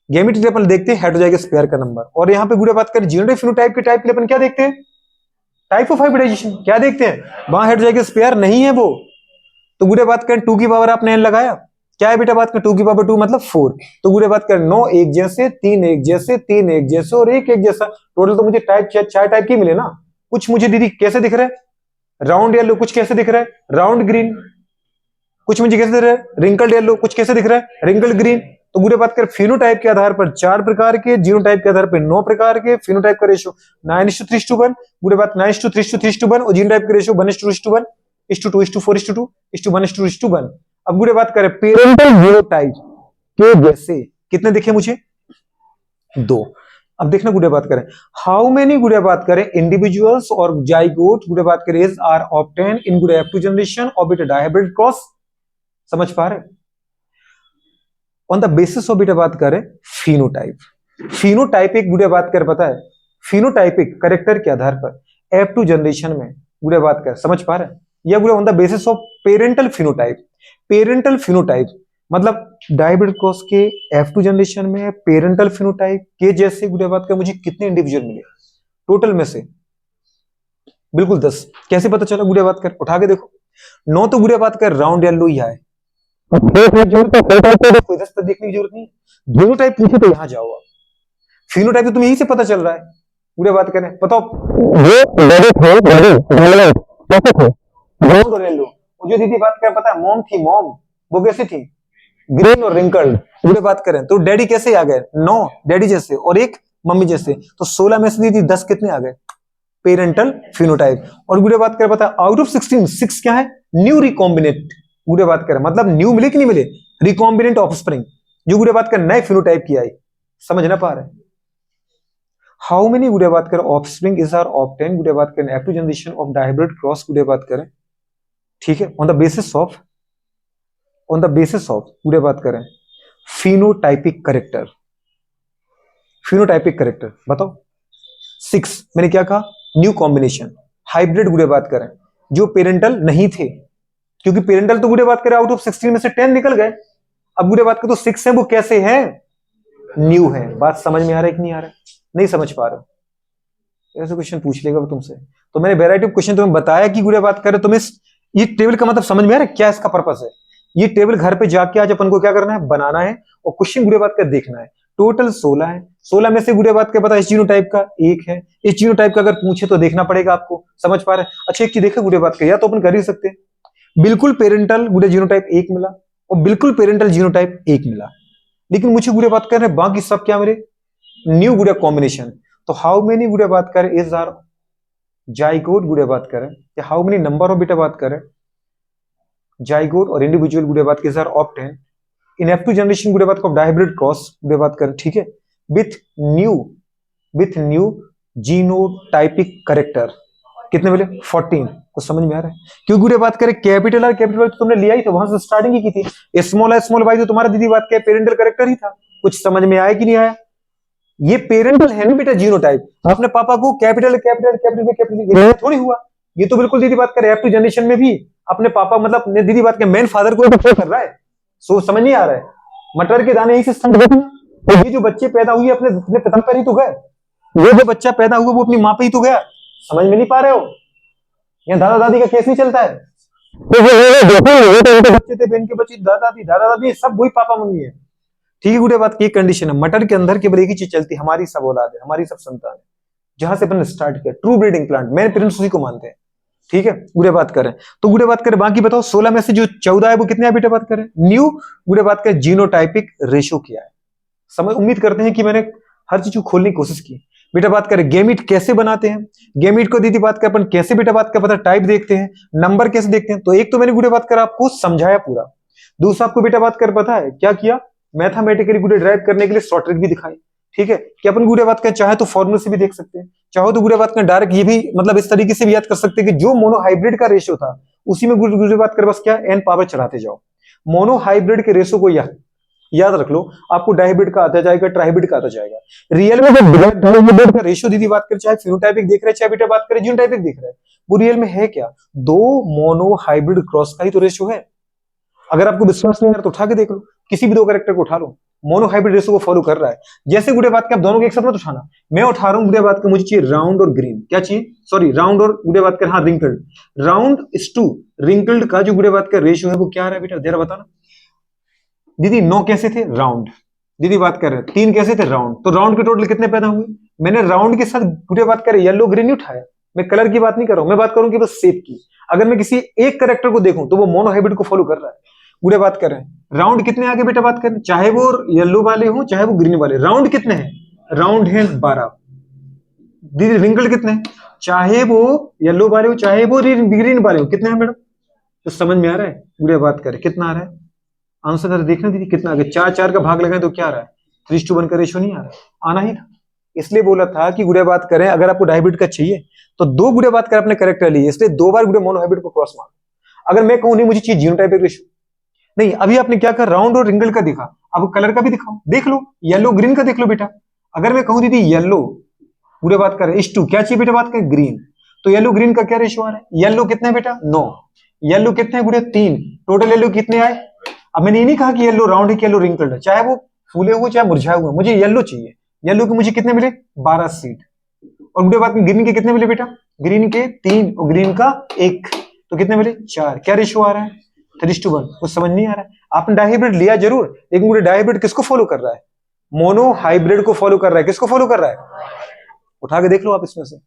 गैमेट के लिए अपन देखते हैं हेटेरोजाइगस पेयर का नंबर, और यहाँ पे गुड़े बात करें जीनोटाइप फिनोटाइप के टाइप के लिए अपन क्या देखते हैं? Type of hybridisation. क्या देखते हैं? वहां हेटेरोजाइगस पेयर नहीं है वो, तो गुड़े बात करें 2 की पावर आपने n लगाया, क्या है बेटा बात करें? 2 की पावर 2 मतलब 4, तो गुड़े बात करें 9 एक जैसे, 3 एक जैसे, 3 एक जैसे और 1 एक जैसा, टोटल तो मुझे टाइप 4 टाइप के मिले ना। कुछ मुझे दीदी कैसे दिख रहा है? Round yellow. कुछ कैसे दिख रहा है? Round green. कुछ मुझे कैसे दिख रहा है? Wrinkled yellow. कुछ कैसे दिख रहा है? Wrinkled green. तो गुड़े बात करें फिनोटाइप के आधार पर 4 प्रकार के, जीनोटाइप के आधार पर 9 प्रकार के, फिनोटाइप का रेशियो 9:3:1, गुड़े बात 9:3:3:1, और जीनोटाइप का रेशियो 1:1, 1:2, 1:4, 1:2, अब गुड़े बात करें पेरेंटल जीनोटाइप के जैसे कितने दिखे मुझे? 2। अब देखना गुड़े बात करें, हाउ मेनी गुड़े बात करें इंडिविजुअल्स और जाइगोट गुड़े बात करें इज आर ऑब्टेन इन गुड़े F2 जनरेशन ऑफ बेटा डायहाइब्रिड क्रॉस, समझ पा रहे? ऑन द बेसिस ऑफ बेटा बात करें फिनोटाइप, फिनोटाइप एक गुड़े बात कर पता है, फिनोटाइपिक करेक्टर के आधार पर F2 जनरेशन में गुड़े बात कर, समझ पा रहे? यह गुड़े on the basis of parental phenotype, parental phenotype मतलब डायहाइब्रिड क्रॉस के F2 जनरेशन में पेरेंटल फिनोटाइप के जैसे गुड़े बात कर मुझे कितने इंडिविजुअल मिले टोटल में से? बिल्कुल 10। कैसे पता चला गुड़े बात कर? उठा के देखो। 9 तो गुड़े बात कर राउंड येलो ही आए, देखने की जरूरत नहीं, जीनोटाइप पूछे तो यहां जाओ आप। फिनोटाइप तो तुम्हें यहीं से पता चल रहा है। पूरे बात करें बताओ, मुझे दीदी बात कर पता है, मॉम थी, मॉम वो कैसी थी? ग्रीन और रिंकल्ड। पूरे बात करें तो डैडी कैसे आ गए? 9 डैडी जैसे और 1 मम्मी जैसे, तो 16 में से दीदी 10 कितने आ गए? Parental phenotype. और गुड़े बात करें, पता है आउट ऑफ 16 6 क्या है, न्यू रिकॉम्बिनेंट। गुड़े बात करें मतलब न्यू मिले कि नहीं मिले, रिकॉम्बिनेंट ऑफस्प्रिंग, जो गुड़े बात करें नए फिनोटाइप की आई। समझ ना पा रहे? हाउ मेनी गुड़े बात करें ऑफस्प्रिंग इज आर ऑब्टेन, गुड़े बात करें F two generation of dihybrid cross, गुड़े बात करें, ठीक है, ऑन द बेसिस ऑफ गुड़े बात करें फिनोटाइपिक करेक्टर। फिनोटाइपिक करेक्टर बताओ। 6 मैंने क्या कहा, न्यू कॉम्बिनेशन, हाइब्रिड गुड़े बात करें जो पेरेंटल नहीं थे, क्योंकि पेरेंटल तो गुड़े बात करें आउट ऑफ 16 में से 10 निकल गए। अब गुड़े बात करें तो 6 है, वो कैसे है, न्यू है। बात समझ में आ रहा है कि नहीं आ रहा है? नहीं समझ पा रहे हो, ऐसे क्वेश्चन पूछ लेगा वो तुमसे। तो मैंने वेराइटी ऑफ क्वेश्चन तुम्हें बताया कि गुड़े बात करें तुम्हें ये टेबल का मतलब समझ में आ रहा है, क्या इसका पर्पस है। ये टेबल घर पे जाके आज अपन को क्या करना है, बनाना है और क्वेश्चन गुड़े बात कर देखना है। टोटल 16 है, 16 में से गुड़े बात के पता इस जीनोटाइप का एक है, इस जीनोटाइप का अगर पूछे तो देखना पड़ेगा आपको। समझ पा रहे हैं? अच्छा एक चीज देखे गुड़े बात के, या तो अपन कर ही सकते हैं बिल्कुल पेरेंटल गुड़े जीनोटाइप एक मिला और बिल्कुल पेरेंटल जीनोटाइप एक मिला, लेकिन मुझे गुड़े बात कर रहे बाकी सब क्या मिले, न्यू गुड़े कॉम्बिनेशन। तो हाउ मेनी गुड़े बात करें इज आर जाइगोट गुड़े बात करें, या हाउ मेनी नंबर ऑफ बेटा बात करें जाइगोट और इंडिविजुअल गुड़े बात के are obtain in F2 generation गुड़े बात को डायब्रिड क्रॉस गुड़े बात करें, ठीक है, विथ न्यू जीनोटाइपिक करेक्टर। कितने मिले, 14। कुछ समझ में आ रहा है? क्यों गुड़े बात करें कैपिटल आर कैपिटल वाई तो तुमने लिया ही था, वहां से स्टार्टिंग ही की थी। स्मॉल वाई तो तुम्हारा दीदी बात क्या पेरेंटल करेक्टर ही था। कुछ समझ में आया कि नहीं आया? ये पेरेंटल है ना बेटा जीनोटाइप, अपने पापा को कैपिटल कैपिटल कैपिटल कैपिटल थोड़ी हुआ। ये तो बिल्कुल दीदी बात करें F2 जनरेशन में भी अपने पापा मतलब दीदी बात के मेन फादर को कर रहा है। सो समझ नहीं आ रहा है? मटर के दाने यही से तो ये जो बच्चे पैदा हुए अपने पिता पर ही तो गए, वो जो बच्चा पैदा हुआ वो अपनी माँ पे ही तो गया। समझ में नहीं पा रहे हो? यहाँ दादा दादी का केस नहीं चलता है। तो बच्चे थे, बहन के बच्चे, दादा दादी सब वही पापा मम्मी है। ठीक है गुड़े बात की कंडीशन है, मटर के अंदर केवल एक ही चीज चलती है, हमारी सब औलाद है, हमारी सब संतान है, जहां से अपन ने स्टार्ट किया true breeding plant, main parents उसी को मानते हैं। ठीक है गुड़े बात करें तो गुड़े बात करें बाकी बताओ 16 में से जो 14 है वो कितने बेटे बात करें न्यू गुड़े बात करें जीनोटाइपिक रेशो किया है। समझ उम्मीद करते हैं कि मैंने हर चीज को खोलने की कोशिश की। बेटा बात करें गेमीट कैसे बनाते हैं, गेमीट को दीदी बात कर अपन कैसे बेटा बात कर पता टाइप देखते हैं, नंबर कैसे देखते हैं। तो एक तो मैंने गुड़े बात कर आपको समझाया पूरा, दूसरा आपको बेटा बात कर पता है क्या किया, मैथमेटिकली गुड़े ड्राइव करने के लिए शॉर्ट ट्रिक भी दिखाई। ठीक है कि अपन गुड़े बात करें चाहे तो फॉर्मूले से भी देख सकते हैं, चाहो तो गुड़े बात करें डायरेक्ट ये भी मतलब इस तरीके से भी याद कर सकते हैं कि जो मोनो हाइब्रिड का रेशियो था उसी में गुड़े बात कर बस क्या एन पावर चढ़ाते जाओ। मोनो हाइब्रिड के रेशियो को याद रख लो, आपको डायब्रिड का आता जाएगा, ट्राइब्रिड का आता जाएगा। रियल में डायब्रिड का रेशियो दीदी बात करें चाहे फिनोटाइपिक देख रहे हैं चाहे बेटा बात करें जीनोटाइपिक देख रहे हैं, वो रियल में है क्या, दो मोनो हाइब्रिड क्रॉस का ही तो रेशियो है। अगर आपको विश्वास नहीं है तो उठा के देख लो, किसी भी दो कैरेक्टर को उठा लो, मोनो हाइब्रिड रेशो को फॉलो कर रहा है। जैसे गुड़े बात के आप दोनों के एक साथ मत उठाना, मैं उठा रहा हूं गुड़े बात के मुझे चाहिए राउंड और ग्रीन, क्या चाहिए सॉरी राउंड और गुड़े बात कर हाँ wrinkled, round is to wrinkled का जो गुड़े बात का रेशियो है वो क्या आ रहा है बेटा जरा बताना। दीदी 9 कैसे थे राउंड, दीदी बात कर रहे 3 कैसे थे राउंड, तो राउंड के टोटल कितने पैदा हुए। मैंने राउंड के साथ गुड़े बात कर येलो ग्रीन नहीं उठाया, मैं कलर की बात नहीं कर रहा हूं, मैं बात करूं कि बस शेप की। अगर मैं किसी एक कैरेक्टर को देखूं तो वो मोनो हाइब्रिड को फॉलो कर रहा है। गुड़े बात करें राउंड कितने आगे बेटा बात करें, चाहे वो येलो वाले हो चाहे वो ग्रीन वाले, राउंड कितने हैं, राउंड है 12। दीदी रिंकल कितने हैं, चाहे वो येलो वाले हो चाहे वो ग्रीन वाले हो, कितने हैं मैडम। तो समझ में आ रहा है गुड़े बात करें कितना आ रहा है आंसर जरा देखना दीदी कितना आगे, 4 का भाग लगाए तो क्या आ रहा है 3:1 का रेशियो नहीं आ रहा, आना ही था। इसलिए बोला था कि गुड़े बात करें अगर आपको डायब्रिड का चाहिए तो 2 गुड़े बात करें अपने करेक्टर लिए, इसलिए 2 बार गुड़े मोनो हाइब्रिड को क्रॉस मारो। अगर मैं कहूं नहीं मुझे चाहिए जीनोटाइपिक रेशियो, नहीं अभी आपने क्या कहा राउंड और रिंगल का देखा, अब कलर का भी दिखाओ देख लो, येलो ग्रीन का देख लो बेटा। अगर मैं कहूं दीदी येलो गुड़े बात करें इस टू क्या चाहिए बेटा बात करें ग्रीन, तो येलो ग्रीन का क्या रेशियो आ रहा है, येलो कितने बेटा 9, येलो कितने गुड़े 3, टोटल येलो कितने आए। अब मैंने ये नहीं कहा कि येलो राउंड है कि येलो रिंकल्ड है, चाहे वो फूले हुए चाहे मुरझाए हुए, मुझे येलो चाहिए, येलो के मुझे कितने मिले 12 सीट, और गुड़े बात में ग्रीन के कितने मिले बेटा, ग्रीन के 3 और ग्रीन का 1, तो कितने मिले 4, क्या रेशियो आ रहा है 3:1। कुछ समझ नहीं आ रहा है, आपने डायहाइब्रिड लिया जरूर लेकिन गुड़े डायहाइब्रिड किसको फॉलो कर रहा है, मोनो हाइब्रिड को फॉलो कर रहा है, किसको फॉलो कर रहा है, उठा के देख लो आप इसमें से,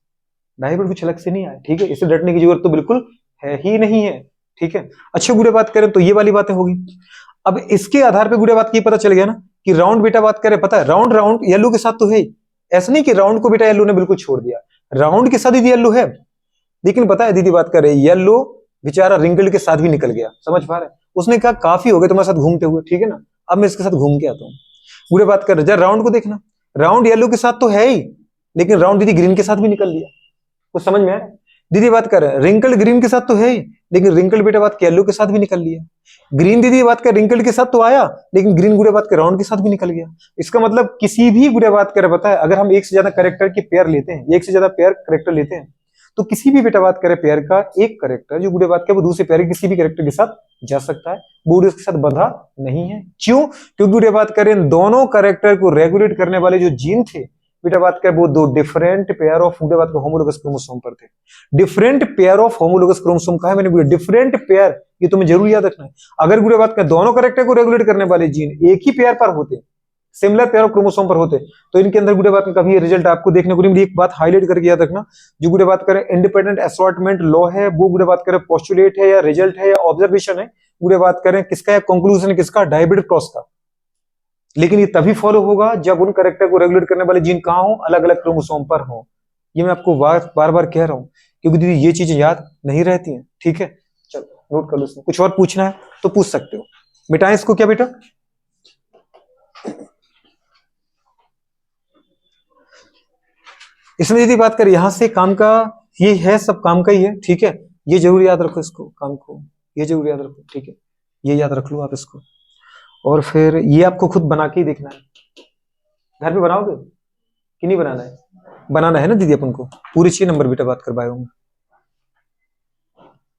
डायहाइब्रिड कुछ अलग से नहीं आया। ठीक है इसे डरने की जरूरत तो बिल्कुल है ही नहीं है। ठीक है अच्छे गुड़े बात करें तो ये वाली बातें होगी। अब इसके आधार पे गुड़े बात की पता चल गया ना कि राउंड बेटा बात करें पता है राउंड येलो के साथ तो है, ऐसा नहीं कि राउंड को बेटा येलो ने बिल्कुल छोड़ दिया, राउंड के साथ दीदी येलो है, लेकिन पता है दीदी बात कर रहे येलो बेचारा रिंकल्ड के साथ भी निकल गया, समझ पा रहे हैं? उसने कहा काफी हो गए तुम्हारे साथ घूमते हुए, ठीक है ना, अब मैं इसके साथ घूम के आता हूँ। पूरे बात कर रहे जरा राउंड को देखना, राउंड येलो के साथ तो है ही, लेकिन राउंड दीदी ग्रीन के साथ भी निकल लिया, कुछ समझ में आया? दीदी बात कर रहे हैं रिंकल ग्रीन के साथ तो है ही, लेकिन रिंकल बेटा बात येलो के साथ भी निकल लिया। ग्रीन दीदी बात कर रिंकल के साथ तो आया, लेकिन ग्रीन गुड़े बात कर राउंड के साथ भी निकल गया। इसका मतलब किसी भी गुड़े बात करे पता है, अगर हम एक से ज्यादा कैरेक्टर की पेयर लेते हैं, एक से ज्यादा पेयर कैरेक्टर लेते हैं, तो किसी भी बेटा बात करे पेयर का एक कैरेक्टर जो गुड़े बात करे वो दूसरे पेयर के किसी भी कैरेक्टर के साथ जा सकता है, वो उसके साथ बंधा नहीं है। क्यों? क्योंकि गुड़े बात करें दोनों कैरेक्टर को रेगुलेट करने वाले जो जीन थे बेटा बात करें वो दो डिफरेंट पेयर ऑफ गुड़े बात को होमोलोगस क्रोमोसोम पर थे। Different pair of homologous chromosome कहा है मैंने, डिफरेंट पेयर, ये तुम्हें जरूर याद रखना है। अगर गुड़े बात करें दोनों कैरेक्टर को रेगुलेट करने वाले जीन एक ही पेयर पर होते, सिमिलर पेयर ऑफ क्रोमोसोम पर होते, तो इनके अंदर गुड़े बात में कभी रिजल्ट आपको देखने को नहीं मिली। एक बात हाईलाइट करके याद रखना, जो गुड़े बात करें इंडिपेंडेंट असॉर्टमेंट लॉ है, वो गुड़े बात करें पोस्टुलेट है या रिजल्ट है या ऑब्जर्वेशन है, गुड़े बात करें किसका है, कंक्लूजन किसका, डायबिट क्रॉस का। लेकिन ये तभी फॉलो होगा जब उन कैरेक्टर को रेगुलेट करने वाले जीन कहां हो, अलग अलग क्रोमोसोम पर हो। ये मैं आपको बार बार कह रहा हूं, क्योंकि दीदी ये चीजें याद नहीं रहती हैं, ठीक है? चलो नोट कर लो, इसमें कुछ और पूछना है तो पूछ सकते हो। मिटाएं इसको क्या बेटा? इसमें दीदी बात कर यहां से काम का, ये है सब काम का ही है, ठीक है? ये जरूर याद रखो इसको, काम को ये जरूर याद रखो, ठीक है? ये याद रख लो आप इसको, और फिर ये आपको खुद बना के ही देखना है। घर पे बनाओगे कि नहीं बनाना है? बनाना है ना दीदी अपन को, पूरे 6 नंबर बेटा बात कर पाए होंगे।